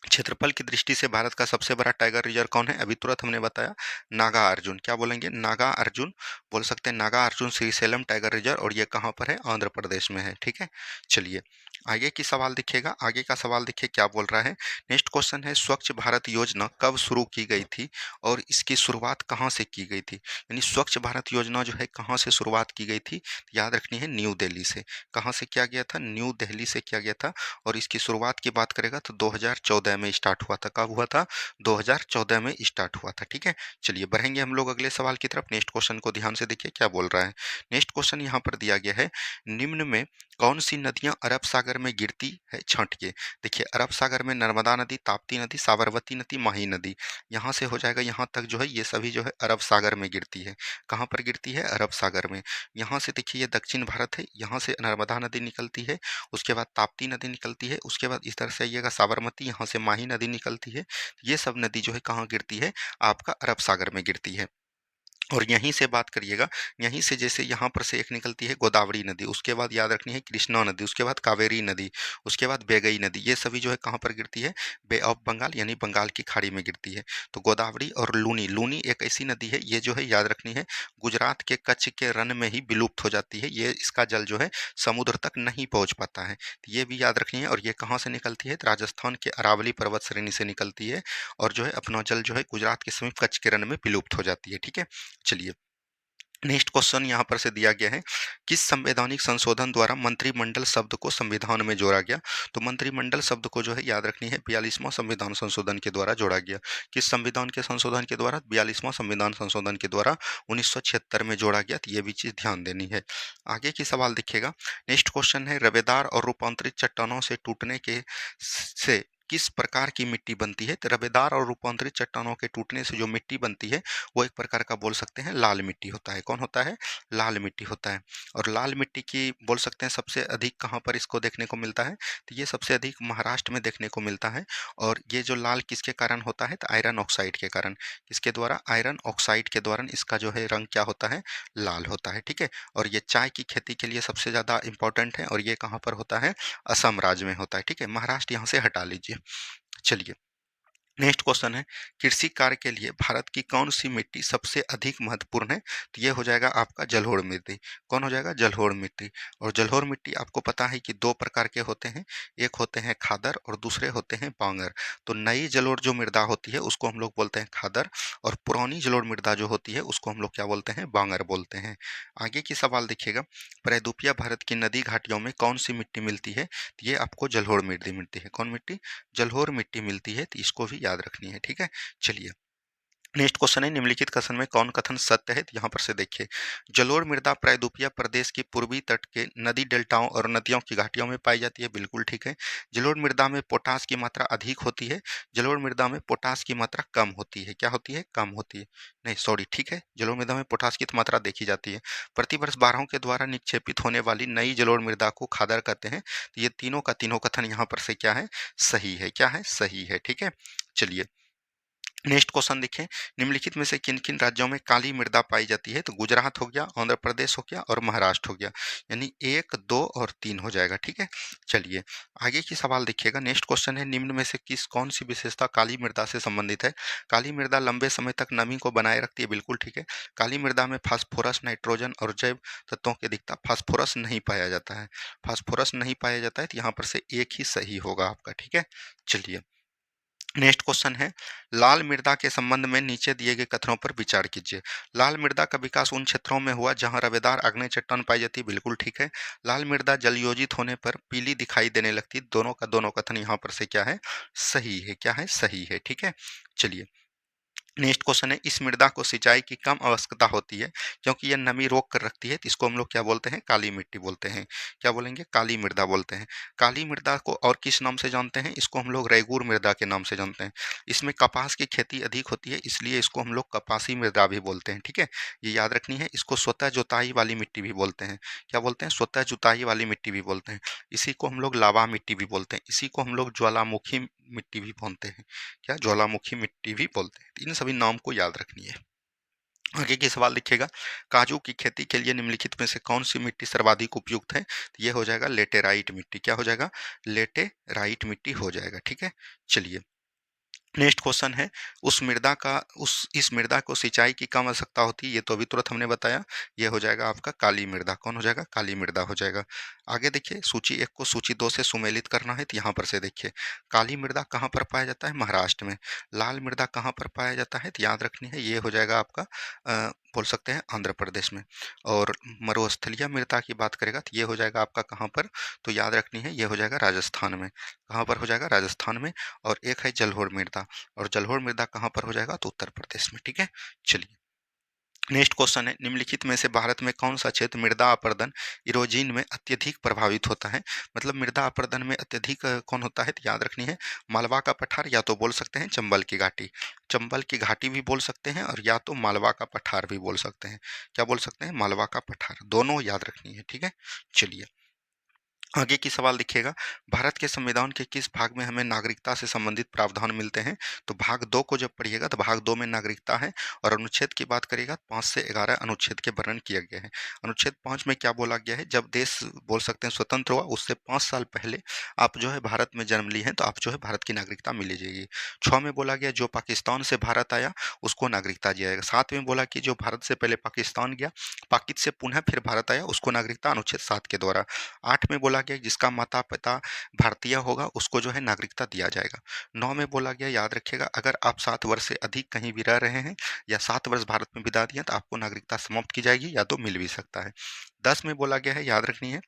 क्षेत्रफल की दृष्टि से भारत का सबसे बड़ा टाइगर रिजर्व कौन है? अभी तुरंत हमने बताया, नागा अर्जुन। क्या बोलेंगे? नागा अर्जुन बोल सकते हैं। नागा अर्जुन श्रीशैलम टाइगर रिजर्व, और ये कहाँ पर है? आंध्र प्रदेश में है। ठीक है, चलिए आगे की सवाल देखिएगा। आगे का सवाल देखिए क्या बोल रहा है। नेक्स्ट क्वेश्चन है, स्वच्छ भारत योजना कब शुरू की गई थी और इसकी शुरुआत कहाँ से की गई थी? यानी स्वच्छ भारत योजना जो है कहाँ से शुरुआत की गई थी? याद रखनी है न्यू दिल्ली से। कहाँ से किया गया था? न्यू दिल्ली से किया गया था। और इसकी शुरुआत की बात करेगा तो 2014 में स्टार्ट हुआ था। कब हुआ था? 2014 में स्टार्ट हुआ था। ठीक है, चलिए बढ़ेंगे हम लोग अगले सवाल की तरफ। नेक्स्ट क्वेश्चन को ध्यान से देखिए क्या बोल रहा है। नेक्स्ट क्वेश्चन यहाँ पर दिया गया है, निम्न में कौन सी नदियां अरब सागर में गिरती है? छांटिए। देखिए अरब सागर में नर्मदा नदी, ताप्ती नदी, साबरमती नदी, माही नदी। यहाँ से हो जाएगा, यहाँ तक जो है ये सभी जो है अरब सागर में गिरती है। कहाँ पर गिरती है? अरब सागर में। यहाँ से देखिए ये दक्षिण भारत है, यहाँ से नर्मदा नदी निकलती है, उसके बाद ताप्ती नदी निकलती है, उसके बाद इस तरह से आइएगा साबरमती, यहाँ से माही नदी निकलती है। ये सब नदी जो है कहाँ गिरती है? आपका अरब सागर में गिरती है। और यहीं से बात करिएगा, यहीं से जैसे यहाँ पर से एक निकलती है गोदावरी नदी, उसके बाद याद रखनी है कृष्णा नदी, उसके बाद कावेरी नदी, उसके बाद बेगई नदी। ये सभी जो है कहाँ पर गिरती है? बे ऑफ बंगाल यानी बंगाल की खाड़ी में गिरती है। तो गोदावरी और लूनी, लूनी एक ऐसी नदी है, ये जो है याद रखनी है गुजरात के कच्छ के रण में ही विलुप्त हो जाती है। ये इसका जल जो है समुद्र तक नहीं पहुँच पाता है, तो ये भी याद रखनी है। और ये कहाँ से निकलती है? तो राजस्थान के अरावली पर्वत श्रेणी से निकलती है, और जो है अपना जल जो है गुजरात के समीप कच्छ के रण में विलुप्त हो जाती है। ठीक है, चलिए नेक्स्ट क्वेश्चन यहाँ पर से दिया गया है, किस संवैधानिक संशोधन द्वारा मंत्रिमंडल शब्द को संविधान में जोड़ा गया? तो मंत्रिमंडल शब्द को जो है याद रखनी है 42वां संविधान संशोधन के द्वारा जोड़ा गया। किस संविधान के संशोधन के द्वारा? 42वां संविधान संशोधन के द्वारा 1976 में जोड़ा गया। तो ये भी चीज ध्यान देनी है। आगे की सवाल देखिएगा। नेक्स्ट क्वेश्चन है, रवेदार और रूपांतरित चट्टानों से टूटने के से किस प्रकार की मिट्टी बनती है? तो रवेदार और रूपांतरित चट्टानों के टूटने से जो मिट्टी बनती है, वो एक प्रकार का बोल सकते हैं लाल मिट्टी होता है। कौन होता है? लाल मिट्टी होता है। और लाल मिट्टी की बोल सकते हैं सबसे अधिक कहाँ पर इसको देखने को मिलता है? तो ये सबसे अधिक महाराष्ट्र में देखने को मिलता है। और ये जो लाल किसके कारण होता है? तो आयरन ऑक्साइड के कारण। किसके द्वारा? आयरन ऑक्साइड के द्वारा इसका जो है रंग क्या होता है? लाल होता है, ठीक है। और ये चाय की खेती के लिए सबसे ज़्यादा इंपॉर्टेंट है और ये कहाँ पर होता है? असम राज्य में होता है, ठीक है। महाराष्ट्र यहाँ से हटा लीजिए। चलिए, नेक्स्ट क्वेश्चन है, कृषि कार्य के लिए भारत की कौन सी मिट्टी सबसे अधिक महत्वपूर्ण है? तो ये हो जाएगा आपका जलोढ़ मिट्टी। कौन हो जाएगा? जलोढ़ मिट्टी। और जलोढ़ मिट्टी आपको पता है कि दो प्रकार के होते हैं, एक होते हैं खादर और दूसरे होते हैं बांगर। तो नई जलोढ़ जो मृदा होती है उसको हम लोग बोलते हैं खादर, और पुरानी जलोढ़ मृदा जो होती है उसको हम लोग क्या बोलते हैं? बांगर बोलते हैं। आगे की सवाल देखिएगा, प्रायद्वीपीय भारत की नदी घाटियों में कौन सी मिट्टी मिलती है? तो ये आपको जलोढ़ मिट्टी मिलती है। कौन मिट्टी? जलोढ़ मिट्टी मिलती है, तो इसको भी याद रखनी है, ठीक है। चलिए, नेक्स्ट क्वेश्चन है, निम्नलिखित कथन में कौन कथन सत्य है? तो यहाँ पर से देखिए, जलोढ़ मृदा प्रायद्वीपीय प्रदेश के पूर्वी तट के नदी डेल्टाओं और नदियों की घाटियों में पाई जाती है। बिल्कुल ठीक है। जलोढ़ मृदा में पोटास की मात्रा अधिक होती है, जलोढ़ मृदा में पोटास की मात्रा कम होती है। क्या होती है? कम होती है। नहीं, सॉरी, ठीक है, जलोढ़ मृदा में पोटास की मात्रा देखी जाती है। प्रतिवर्ष बारहों के द्वारा निक्षेपित होने वाली नई जलोढ़ मृदा को खादर कहते हैं। तो ये तीनों का तीनों कथन यहाँ पर से क्या है? सही है। क्या है? सही है, ठीक है। चलिए, नेक्स्ट क्वेश्चन देखें, निम्नलिखित में से किन किन राज्यों में काली मृदा पाई जाती है? तो गुजरात हो गया, आंध्र प्रदेश हो गया और महाराष्ट्र हो गया। यानी 1, 2 और 3 हो जाएगा, ठीक है। चलिए, आगे की सवाल देखिएगा। नेक्स्ट क्वेश्चन है, निम्न में से कौन सी विशेषता काली मृदा से संबंधित है? काली मृदा लंबे समय तक नमी को बनाए रखती है। बिल्कुल ठीक है। काली मृदा में फास्फोरस, नाइट्रोजन और जैव तत्वों की अधिकता। फास्फोरस नहीं पाया जाता है। फास्फोरस नहीं पाया जाता है, तो यहाँ पर से एक ही सही होगा आपका, ठीक है। चलिए, नेक्स्ट क्वेश्चन है, लाल मृदा के संबंध में नीचे दिए गए कथनों पर विचार कीजिए। लाल मृदा का विकास उन क्षेत्रों में हुआ जहां रवेदार आग्नेय चट्टान पाई जाती है। बिल्कुल ठीक है। लाल मृदा जलयोजित होने पर पीली दिखाई देने लगती है। दोनों का दोनों कथन यहाँ पर से क्या है? सही है। क्या है? सही है, ठीक है। चलिए, नेक्स्ट क्वेश्चन है, इस मृदा को सिंचाई की कम आवश्यकता होती है क्योंकि यह नमी रोक कर रखती है। तो इसको हम लोग क्या बोलते हैं? काली मिट्टी बोलते हैं। क्या बोलेंगे? काली मृदा बोलते हैं। काली मृदा को और किस नाम से जानते हैं? इसको हम लोग रेगूर मृदा के नाम से जानते हैं। इसमें कपास की खेती अधिक होती है, इसलिए इसको हम लोग कपासी मृदा भी बोलते हैं, ठीक है। ये याद रखनी है। इसको स्वतः जुताई वाली मिट्टी भी बोलते हैं। क्या बोलते हैं? स्वतः जुताई वाली मिट्टी भी बोलते हैं। इसी को हम लोग लावा मिट्टी भी बोलते हैं। इसी को हम लोग ज्वालामुखी मिट्टी भी बोलते हैं। क्या? ज्वालामुखी मिट्टी भी बोलते हैं। इन सभी नाम को याद रखनी है। आगे की सवाल लिखिएगा, काजू की खेती के लिए निम्नलिखित में से कौन सी मिट्टी सर्वाधिक उपयुक्त है? तो ये हो जाएगा लेटेराइट मिट्टी। क्या हो जाएगा? लेटेराइट मिट्टी हो जाएगा, ठीक है। चलिए, नेक्स्ट क्वेश्चन है, उस मृदा का उस इस मृदा को सिंचाई की कम आवश्यकता होती है। ये तो अभी तुरंत हमने बताया। ये हो जाएगा आपका काली मृदा। कौन हो जाएगा? काली मृदा हो जाएगा। आगे देखिए, सूची 1 को सूची 2 से सुमेलित करना है। तो यहाँ पर से देखिए, काली मृदा कहाँ पर पाया जाता है? महाराष्ट्र में। लाल मृदा कहाँ पर पाया जाता है? तो याद रखनी है, ये हो जाएगा आपका बोल सकते हैं आंध्र प्रदेश में। और मरुस्थलीय मृदा की बात करेगा तो ये हो जाएगा आपका कहाँ पर? तो याद रखनी है, ये हो जाएगा राजस्थान में। कहाँ पर हो जाएगा? राजस्थान में। और एक है जलोढ़ मृदा, और जलोढ़ मृदा कहाँ पर हो जाएगा? तो उत्तर प्रदेश में, ठीक है। चलिए, नेक्स्ट क्वेश्चन है, निम्नलिखित में से भारत में कौन सा क्षेत्र मृदा अपरदन इरोजीन में अत्यधिक प्रभावित होता है? मतलब मृदा अपरदन में अत्यधिक कौन होता है? तो याद रखनी है, मालवा का पठार, या तो बोल सकते हैं चंबल की घाटी। चंबल की घाटी भी बोल सकते हैं और या तो मालवा का पठार भी बोल सकते हैं। क्या बोल सकते हैं? मालवा का पठार। दोनों याद रखनी है, ठीक है। चलिए, आगे की सवाल देखिएगा, भारत के संविधान के किस भाग में हमें नागरिकता से संबंधित प्रावधान मिलते हैं? तो भाग 2 को जब पढ़िएगा तो भाग 2 में नागरिकता है। और अनुच्छेद की बात करिएगा, 5 से 11 अनुच्छेद के वर्णन किया गया है। अनुच्छेद 5 में क्या बोला गया है? जब देश बोल सकते हैं स्वतंत्र हुआ, उससे 5 साल पहले आप जो है भारत में जन्म ली हैं, तो आप जो है भारत की नागरिकता मिल जाएगी। 6 में बोला गया, जो पाकिस्तान से भारत आया उसको नागरिकता दिया जाएगा। 7 में बोला कि जो भारत से पहले पाकिस्तान गया, पाकित से पुनः फिर भारत आया, उसको नागरिकता अनुच्छेद 7 के द्वारा। 8 में बोला गया, जिसका माता पिता भारतीय होगा उसको जो है नागरिकता दिया जाएगा। 9 में बोला गया, याद रखिएगा, अगर आप 7 वर्ष से अधिक कहीं भी रह रहे हैं या 7 वर्ष भारत में बिता दिए तो आपको नागरिकता समाप्त की जाएगी, या तो मिल भी सकता है। 10 में बोला गया है, याद रखनी है,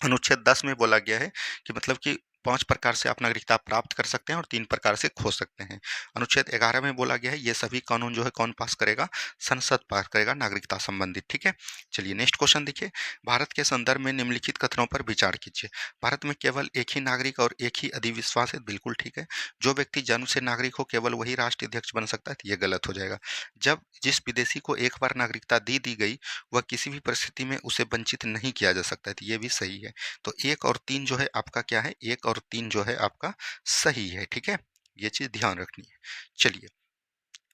अनुच्छेद 10 में बोला गया है कि मतलब कि 5 प्रकार से आप नागरिकता प्राप्त कर सकते हैं और 3 प्रकार से खो सकते हैं। अनुच्छेद 11 में बोला गया है ये सभी कानून जो है कौन पास करेगा? संसद पास करेगा नागरिकता संबंधित, ठीक है? चलिए नेक्स्ट क्वेश्चन देखिए, भारत के संदर्भ में निम्नलिखित कथनों पर विचार कीजिए। भारत में केवल एक ही नागरिक और एक ही अधिविश्वास है, बिल्कुल ठीक है। जो व्यक्ति जन्म से नागरिक हो केवल वही राष्ट्र अध्यक्ष बन सकता है, तो ये गलत हो जाएगा। जब जिस विदेशी को एक बार नागरिकता दी गई, वह किसी भी परिस्थिति में उसे वंचित नहीं किया जा सकता है, तो ये भी सही है। तो 1 और 3 जो है आपका क्या है? 1 और 3 जो है आपका सही है, ठीक है? ये चीज़ ध्यान रखनी है। चलिए,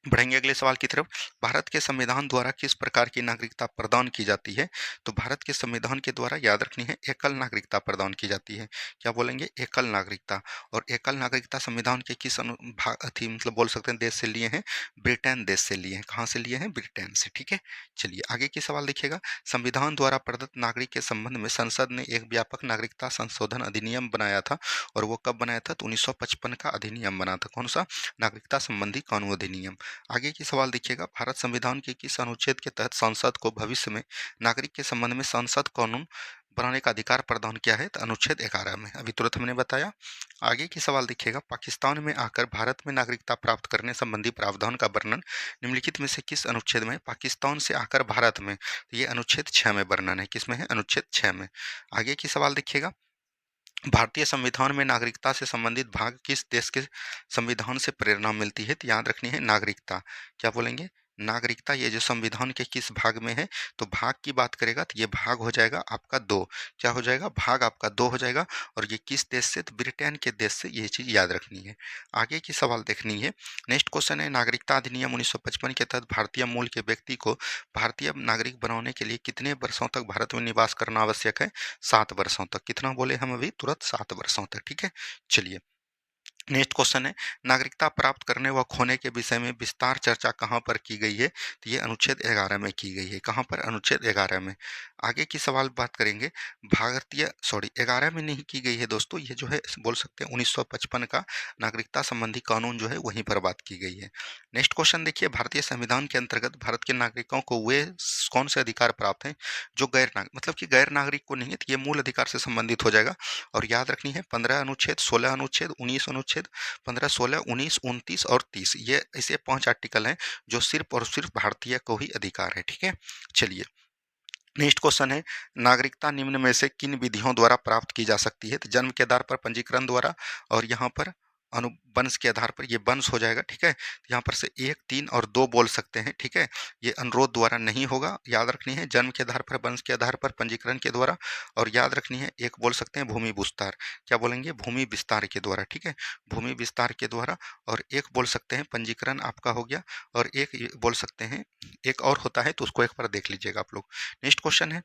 बढ़ेंगे अगले सवाल की तरफ। भारत के संविधान द्वारा किस प्रकार की नागरिकता प्रदान की जाती है? तो भारत के संविधान के द्वारा याद रखनी है एकल नागरिकता प्रदान की जाती है। क्या बोलेंगे? एकल नागरिकता। और एकल नागरिकता संविधान के किस मतलब बोल सकते हैं देश से लिए हैं? ब्रिटेन देश से लिए हैं। कहाँ से लिए हैं? ब्रिटेन से, ठीक है? चलिए आगे की सवाल देखिएगा। संविधान द्वारा प्रदत्त नागरिक के संबंध में संसद ने एक व्यापक नागरिकता संशोधन अधिनियम बनाया था, और वो कब बनाया था? तो 1955 का अधिनियम बना था। कौन सा? नागरिकता संबंधी कानून अधिनियम। आगे की सवाल देखिएगा, भारत संविधान के किस अनुच्छेद के तहत संसद को भविष्य में नागरिक के संबंध में संसद कानून बनाने का अधिकार प्रदान किया है? तो अनुच्छेद 11 में, अभी तुरंत हमने बताया। आगे की सवाल देखिएगा, पाकिस्तान में आकर भारत में नागरिकता प्राप्त करने संबंधी प्रावधान का वर्णन निम्नलिखित में से किस अनुच्छेद में है? पाकिस्तान से आकर भारत में, तो ये अनुच्छेद 6 में वर्णन है। किसमें है? अनुच्छेद 6 में। आगे की सवाल देखिएगा, भारतीय संविधान में नागरिकता से संबंधित भाग किस देश के संविधान से प्रेरणा मिलती है? तो याद रखनी है नागरिकता। क्या बोलेंगे? नागरिकता। ये जो संविधान के किस भाग में है? तो भाग की बात करेगा तो ये भाग हो जाएगा आपका 2। क्या हो जाएगा? भाग आपका 2 हो जाएगा। और ये किस देश से? तो ब्रिटेन के देश से। ये चीज़ याद रखनी है। आगे की सवाल देखनी है। नेक्स्ट क्वेश्चन है, नागरिकता अधिनियम 1955 के तहत भारतीय मूल के व्यक्ति को भारतीय नागरिक बनाने के लिए कितने वर्षों तक भारत में निवास करना आवश्यक है? 7 वर्षों तक। कितना बोले हम अभी? तुरंत 7 वर्षों तक, ठीक है? चलिए, नेक्स्ट क्वेश्चन है, नागरिकता प्राप्त करने व खोने के विषय में विस्तार चर्चा कहाँ पर की गई है? तो ये अनुच्छेद 11 में की गई है। कहाँ पर? अनुच्छेद 11 में। आगे की सवाल बात करेंगे, भारतीय 11 में नहीं की गई है दोस्तों, ये जो है बोल सकते हैं 1955 का नागरिकता संबंधी कानून जो है वहीं पर बात की गई है। नेक्स्ट क्वेश्चन देखिए, भारतीय संविधान के अंतर्गत भारत के नागरिकों को वे कौन से अधिकार प्राप्त हैं जो गैर नागरिक, मतलब कि गैर नागरिक को नहीं है, तो ये मूल अधिकार से संबंधित हो जाएगा। और याद रखनी है 15 अनुच्छेद, 16 अनुच्छेद, 19 अनुच्छेद, 15, 16, 19, 29 और 30, ये ऐसे 5 आर्टिकल हैं जो सिर्फ और सिर्फ भारतीय को ही अधिकार है, ठीक है? चलिए, नेक्स्ट क्वेश्चन है, नागरिकता निम्न में से किन विधियों द्वारा प्राप्त की जा सकती है? तो जन्म के आधार पर, पंजीकरण द्वारा, और यहाँ पर अनुवंश के आधार पर, ये वंश हो जाएगा, ठीक है? तो यहाँ पर से 1, 3 और 2 बोल सकते हैं, ठीक है? ये अनुरोध द्वारा नहीं होगा, याद रखनी है। जन्म के आधार पर, वंश के आधार पर, पंजीकरण के द्वारा, और याद रखनी है एक बोल सकते हैं भूमि विस्तार। क्या बोलेंगे? भूमि विस्तार के द्वारा, ठीक है? भूमि विस्तार के द्वारा। और एक बोल सकते हैं पंजीकरण आपका हो गया, और एक ये बोल सकते हैं, एक और होता है तो उसको एक बार देख लीजिएगा आप लोग। नेक्स्ट क्वेश्चन है,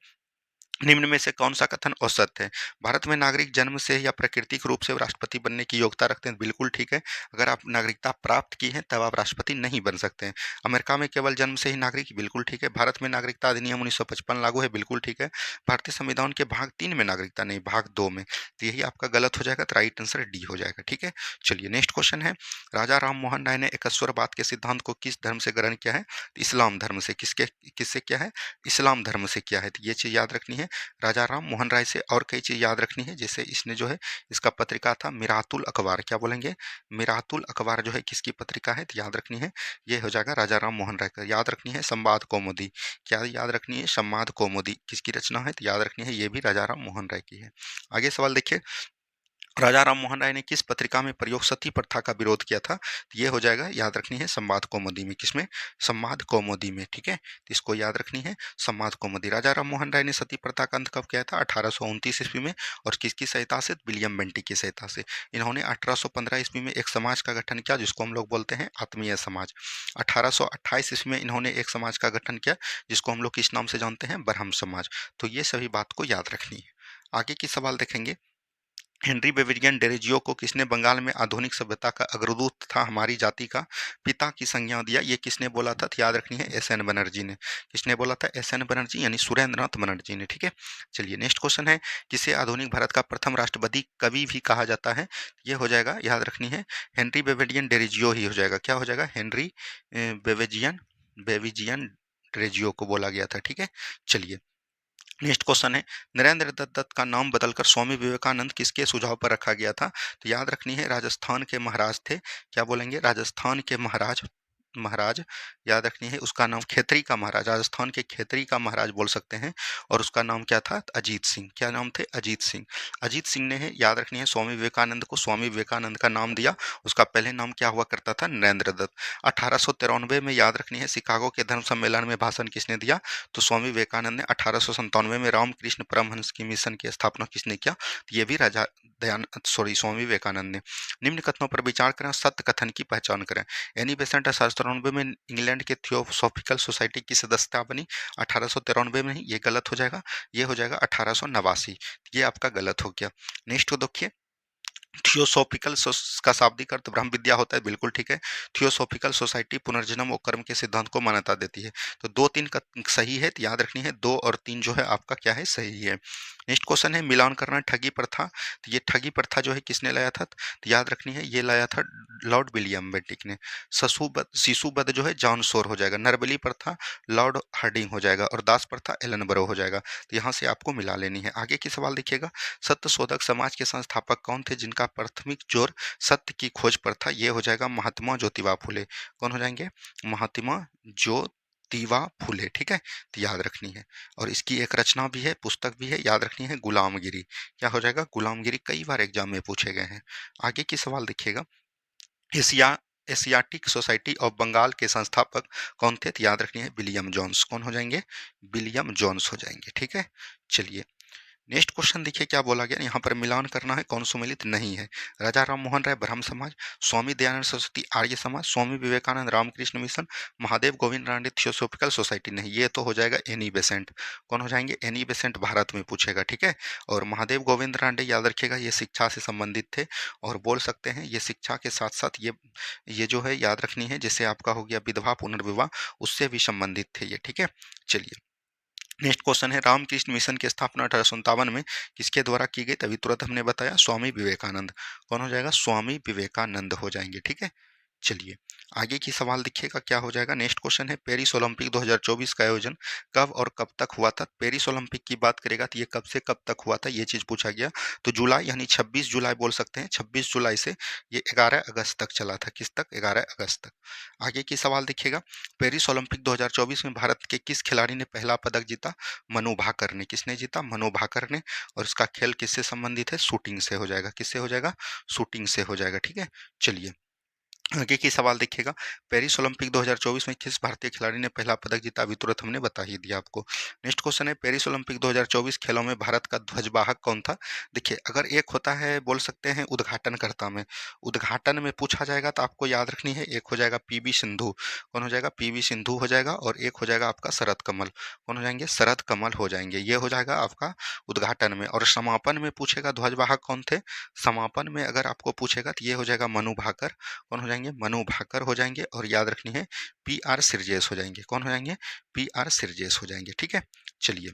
निम्न में से कौन सा कथन औसत है? भारत में नागरिक जन्म से या प्राकृतिक रूप से राष्ट्रपति बनने की योग्यता रखते हैं? बिल्कुल ठीक है। अगर आप नागरिकता प्राप्त की है तब आप राष्ट्रपति नहीं बन सकते हैं। अमेरिका में केवल जन्म से ही नागरिक? बिल्कुल ठीक है। भारत में नागरिकता अधिनियम 1955 लागू है? बिल्कुल ठीक है। भारतीय संविधान के भाग 3 में नागरिकता नहीं, भाग 2 में। तो यही आपका गलत हो जाएगा, तो राइट आंसर डी हो जाएगा, ठीक है? चलिए, नेक्स्ट क्वेश्चन है, राजा राम मोहन राय ने एकस्वरवाद के सिद्धांत को किस धर्म से ग्रहण किया है? इस्लाम धर्म से। किससे क्या है? इस्लाम धर्म से किया है। तो ये चीज याद रखनी है राजा राम मोहन राय से। और कई चीज़ याद रखनी है, जैसे इसने जो है, इसका पत्रिका था मिरातुल अखबार। क्या बोलेंगे? मिरातुल अखबार जो है किसकी पत्रिका है? तो याद रखनी है, ये हो जाएगा राजा राम मोहन राय का। याद रखनी है संवाद कौमुदी। क्या याद रखनी है? संवाद कौमुदी किसकी रचना है? तो याद रखनी है ये भी राजा राम मोहन राय की है। आगे सवाल देखिए, राजा राम मोहन राय ने किस पत्रिका में प्रयोग सती प्रथा का विरोध किया था? तो ये हो जाएगा, याद रखनी है, संवाद कौमुदी में। किसमें? संवाद कौमुदी में, ठीक है? तो इसको याद रखनी है, संवाद कौमुदी। राजा राम मोहन राय ने सती प्रथा का अंत कब किया था? 1829 ईस्वी में। और किसकी सहायता से? विलियम बेंटिक की सहायता से। इन्होंने 1815 ईस्वी में एक समाज का गठन किया जिसको हम लोग बोलते हैं आत्मीय समाज। 1828 ईस्वी में इन्होंने एक समाज का गठन किया जिसको हम लोग किस नाम से जानते हैं? ब्रह्म समाज। तो ये सभी बात को याद रखनी है। आगे की सवाल देखेंगे, हेनरी बेविलियन डेरोजियो को किसने बंगाल में आधुनिक सभ्यता का अग्रदूत तथा हमारी जाति का पिता की संज्ञा दिया? ये किसने बोला था? तो याद रखनी है, एस एन बनर्जी ने। किसने बोला था? एस एन बनर्जी, यानी सुरेंद्रनाथ बनर्जी ने, ठीक है? चलिए, नेक्स्ट क्वेश्चन है, किसे आधुनिक भारत का प्रथम राष्ट्रवादी कवि भी कहा जाता है? ये हो जाएगा, याद रखनी है, हेनरी बेविलियन डेरोजियो ही हो जाएगा। क्या हो जाएगा? हेनरी बेविजियन बेविजियन डेरोजियो को बोला गया था, ठीक है? चलिए, नेक्स्ट क्वेश्चन है, नरेंद्र दत्त का नाम बदलकर स्वामी विवेकानंद किसके सुझाव पर रखा गया था? तो याद रखनी है, राजस्थान के महाराज थे। क्या बोलेंगे? राजस्थान के महाराज। महाराज याद रखनी है, उसका नाम खेतरी का महाराज, राजस्थान के खेतरी का महाराज बोल सकते हैं। और उसका नाम क्या था? अजीत सिंह। क्या नाम थे? अजीत सिंह। अजीत सिंह ने याद रखनी है, स्वामी विवेकानंद को स्वामी विवेकानंद का नाम दिया। उसका पहले नाम क्या हुआ करता था? नरेंद्र दत्त। 1893 में याद रखनी है, शिकागो के धर्म सम्मेलन में भाषण किसने दिया? तो स्वामी विवेकानंद ने। 1897 में रामकृष्ण परमहंस की मिशन की स्थापना किसने किया? तो ये भी राजा स्वामी विवेकानंद ने। निम्न कथनों पर विचार करें, सत्य कथन की पहचान करें। एनी बेसेंट 1893 में इंग्लैंड के थियोसॉफिकल सोसाइटी की सदस्यता बनी। 1893 में ही, ये गलत हो जाएगा, ये हो जाएगा 1889। ये आपका गलत हो गया। नेक्स्ट को देखिए, थियोसॉफिकल का शाब्दिक अर्थ ब्रह्म विद्या होता है, बिल्कुल ठीक है। थियोसॉफिकल सोसाइटी पुनर्जन्म और कर्म के सिद्धांत को मान्यता देती है। तो 2-3 सही है, तो याद रखनी है 2 और 3 जो है आपका क्या है? सही है। नेक्स्ट क्वेश्चन है, मिलान करना ठगी प्रथा। तो ये ठगी प्रथा जो है किसने लाया था? तो याद रखनी है, ये लाया था लॉर्ड विलियम बेंटिक ने। शिशुबद्ध जो है जॉन शोर हो जाएगा। नरबली प्रथा लॉर्ड हार्डिंग हो जाएगा। और दास प्रथा एलन बरो हो जाएगा। तो यहाँ से आपको मिला लेनी है। आगे की सवाल देखिएगा, सत्य शोधक समाज के संस्थापक कौन थे जिनका प्राथमिक जोर सत्य की खोज पर था? ये हो जाएगा महात्मा ज्योतिबा फुले। कौन हो जाएंगे? महात्मा ज्योतिबा फुले, ठीक है। तो याद रखनी है। और इसकी एक रचना भी है, पुस्तक भी है, याद रखनी है, गुलामगिरी। क्या हो जाएगा? गुलामगिरी। कई बार एग्जाम में पूछे गए हैं। आगे की सवाल देखिएगा, Asia Asiatic Society of Bengal के संस्थापक कौन थे? तो याद रखनी है, विलियम जोन्स। कौन हो जाएंगे? विलियम जोन्स हो जाएंगे, ठीक है। चलिए, नेक्स्ट क्वेश्चन देखिए क्या बोला गया। यहाँ पर मिलान करना है, कौन सुमेलित नहीं है? राजा राम मोहन राय ब्रह्म समाज, Swami Dayanand Saraswati Arya Samaj, Swami Vivekanand Ramakrishna mission, Mahadev Govind Ranade theosophical society. नहीं, ये तो हो जाएगा एनी बेसेंट। कौन हो जाएंगे? एनी बेसेंट भारत में पूछेगा, ठीक है। और महादेव गोविंद रानडे याद रखिएगा, ये शिक्षा से संबंधित थे। और बोल सकते हैं ये शिक्षा के साथ साथ ये जो है याद रखनी है, जैसे आपका हो गया विधवा पुनर्विवाह, उससे भी संबंधित थे ये, ठीक है। चलिए, नेक्स्ट क्वेश्चन है, रामकृष्ण मिशन की स्थापना 1857 में किसके द्वारा की गई? तभी तुरंत हमने बताया, स्वामी विवेकानंद। कौन हो जाएगा? स्वामी विवेकानंद हो जाएंगे, ठीक है। चलिए, आगे की सवाल देखिएगा क्या हो जाएगा। नेक्स्ट क्वेश्चन है, पेरिस ओलंपिक 2024 का आयोजन कब और कब तक हुआ था? पेरिस ओलंपिक की बात करेगा तो ये कब से कब तक हुआ था, ये चीज पूछा गया। तो जुलाई यानी 26 जुलाई बोल सकते हैं। 26 जुलाई से ये 11 अगस्त तक चला था। किस तक? 11 अगस्त तक। आगे की सवाल देखिएगा, पेरिस ओलंपिक 2024 में भारत के किस खिलाड़ी ने पहला पदक जीता? मनु भाकर ने। किसने जीता? मनु भाकर ने। और इसका खेल किससे संबंधित है? शूटिंग से हो जाएगा। किससे हो जाएगा? शूटिंग से हो जाएगा, ठीक है। चलिए, आगे की सवाल देखिएगा, पेरिस ओलंपिक 2024 में किस भारतीय खिलाड़ी ने पहला पदक जीता? अभी तुरंत हमने बता ही दिया आपको। नेक्स्ट क्वेश्चन है, पेरिस ओलंपिक 2024 खेलों में भारत का ध्वजवाहक कौन था? देखिए, अगर एक होता है बोल सकते हैं उद्घाटनकर्ता में, उद्घाटन में पूछा जाएगा तो आपको याद रखनी है, एक हो जाएगा पीवी सिंधु। कौन हो जाएगा? पीवी सिंधु हो जाएगा। और एक हो जाएगा आपका शरद कमल। कौन हो जाएंगे? शरद कमल हो जाएंगे। ये हो जाएगा आपका उद्घाटन में। और समापन में पूछेगा ध्वजवाहक कौन थे? समापन में अगर आपको पूछेगा तो ये हो जाएगा मनु भाकर। कौन हो जाएंगे? मनु भाकर हो जाएंगे। और याद रखनी है, पी आर सिरजेस हो जाएंगे। कौन हो जाएंगे? पी आर सिरजेस हो जाएंगे, ठीक है। चलिए,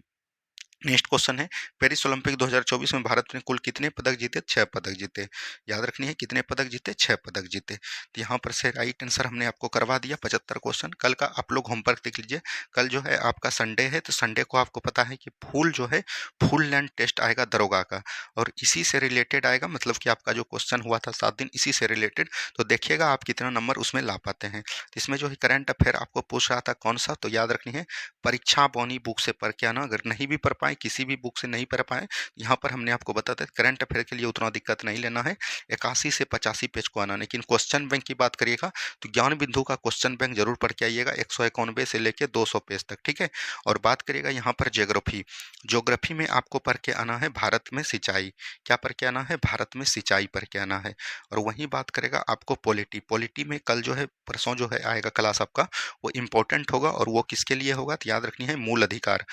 नेक्स्ट क्वेश्चन है, पेरिस ओलंपिक 2024 में भारत ने कुल कितने पदक जीते? 6 पदक जीते। याद रखनी है, कितने पदक जीते? 6 पदक जीते। तो यहाँ पर से राइट आंसर हमने आपको करवा दिया 75 क्वेश्चन। कल का आप लोग होमवर्क देख लीजिए। कल जो है आपका संडे है, तो संडे को आपको पता है कि फुल जो है फुल लैंड टेस्ट आएगा दरोगा का। और इसी से रिलेटेड आएगा, मतलब कि आपका जो क्वेश्चन हुआ था 7 दिन, इसी से रिलेटेड। तो देखिएगा आप कितना नंबर उसमें ला पाते हैं। तो इसमें जो है करंट अफेयर आपको पूछ रहा था कौन सा, तो याद रखनी है, परीक्षा बौनी बुक से पढ़ के आना। अगर नहीं भी पढ़ पाए, किसी भी बुक से नहीं पढ़ पाए, यहाँ पर हमने आपको बताते हैं करंट अफेयर के लिए उतना दिक्कत नहीं लेना है। 81 से 85 पेज को आना। लेकिन क्वेश्चन बैंक की बात करिएगा तो ज्ञान बिंदु का क्वेश्चन बैंक जरूर पढ़ के आइएगा, 191 से लेके 200 पेज तक, ठीक है। और बात करिएगा यहाँ पर ज्योग्राफी, ज्योग्राफी में आपको पढ़ के आना है भारत में सिंचाई। क्या पढ़ के आना है? भारत में सिंचाई पढ़ के आना है। और वहीं बात करेगा आपको पॉलिटी, पॉलिटी में कल जो है परसों जो है आएगा क्लास आपका, वो इंपॉर्टेंट होगा। और वो किसके लिए होगा? तो याद रखनी है, मूल अधिकार,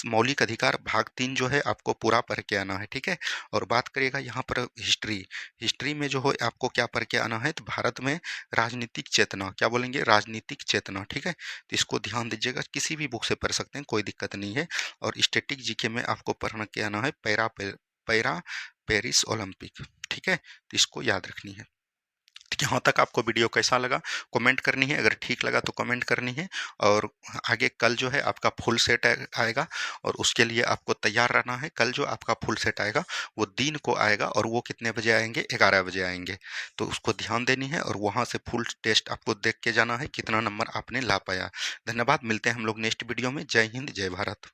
मौलिक अधिकार भाग 3 जो है आपको पूरा पढ़ के आना है, ठीक है। और बात करिएगा यहाँ पर हिस्ट्री, हिस्ट्री में जो है आपको क्या पढ़ के आना है? तो भारत में राजनीतिक चेतना, क्या बोलेंगे? राजनीतिक चेतना, ठीक है। तो इसको ध्यान दीजिएगा, किसी भी बुक से पढ़ सकते हैं, कोई दिक्कत नहीं है। और स्टैटिक जीके में आपको पढ़ना के आना है पैरा पेरिस ओलंपिक, ठीक है। तो इसको याद रखनी है। यहाँ तक आपको वीडियो कैसा लगा कमेंट करनी है, अगर ठीक लगा तो कमेंट करनी है। और आगे कल जो है आपका फुल सेट आएगा और उसके लिए आपको तैयार रहना है। कल जो आपका फुल सेट आएगा वो दिन को आएगा और वो कितने बजे आएंगे, 11 बजे आएंगे। तो उसको ध्यान देनी है और वहाँ से फुल टेस्ट आपको देख के जाना है कितना नंबर आपने ला पाया। धन्यवाद, मिलते हैं हम लोग नेक्स्ट वीडियो में। जय हिंद, जय भारत।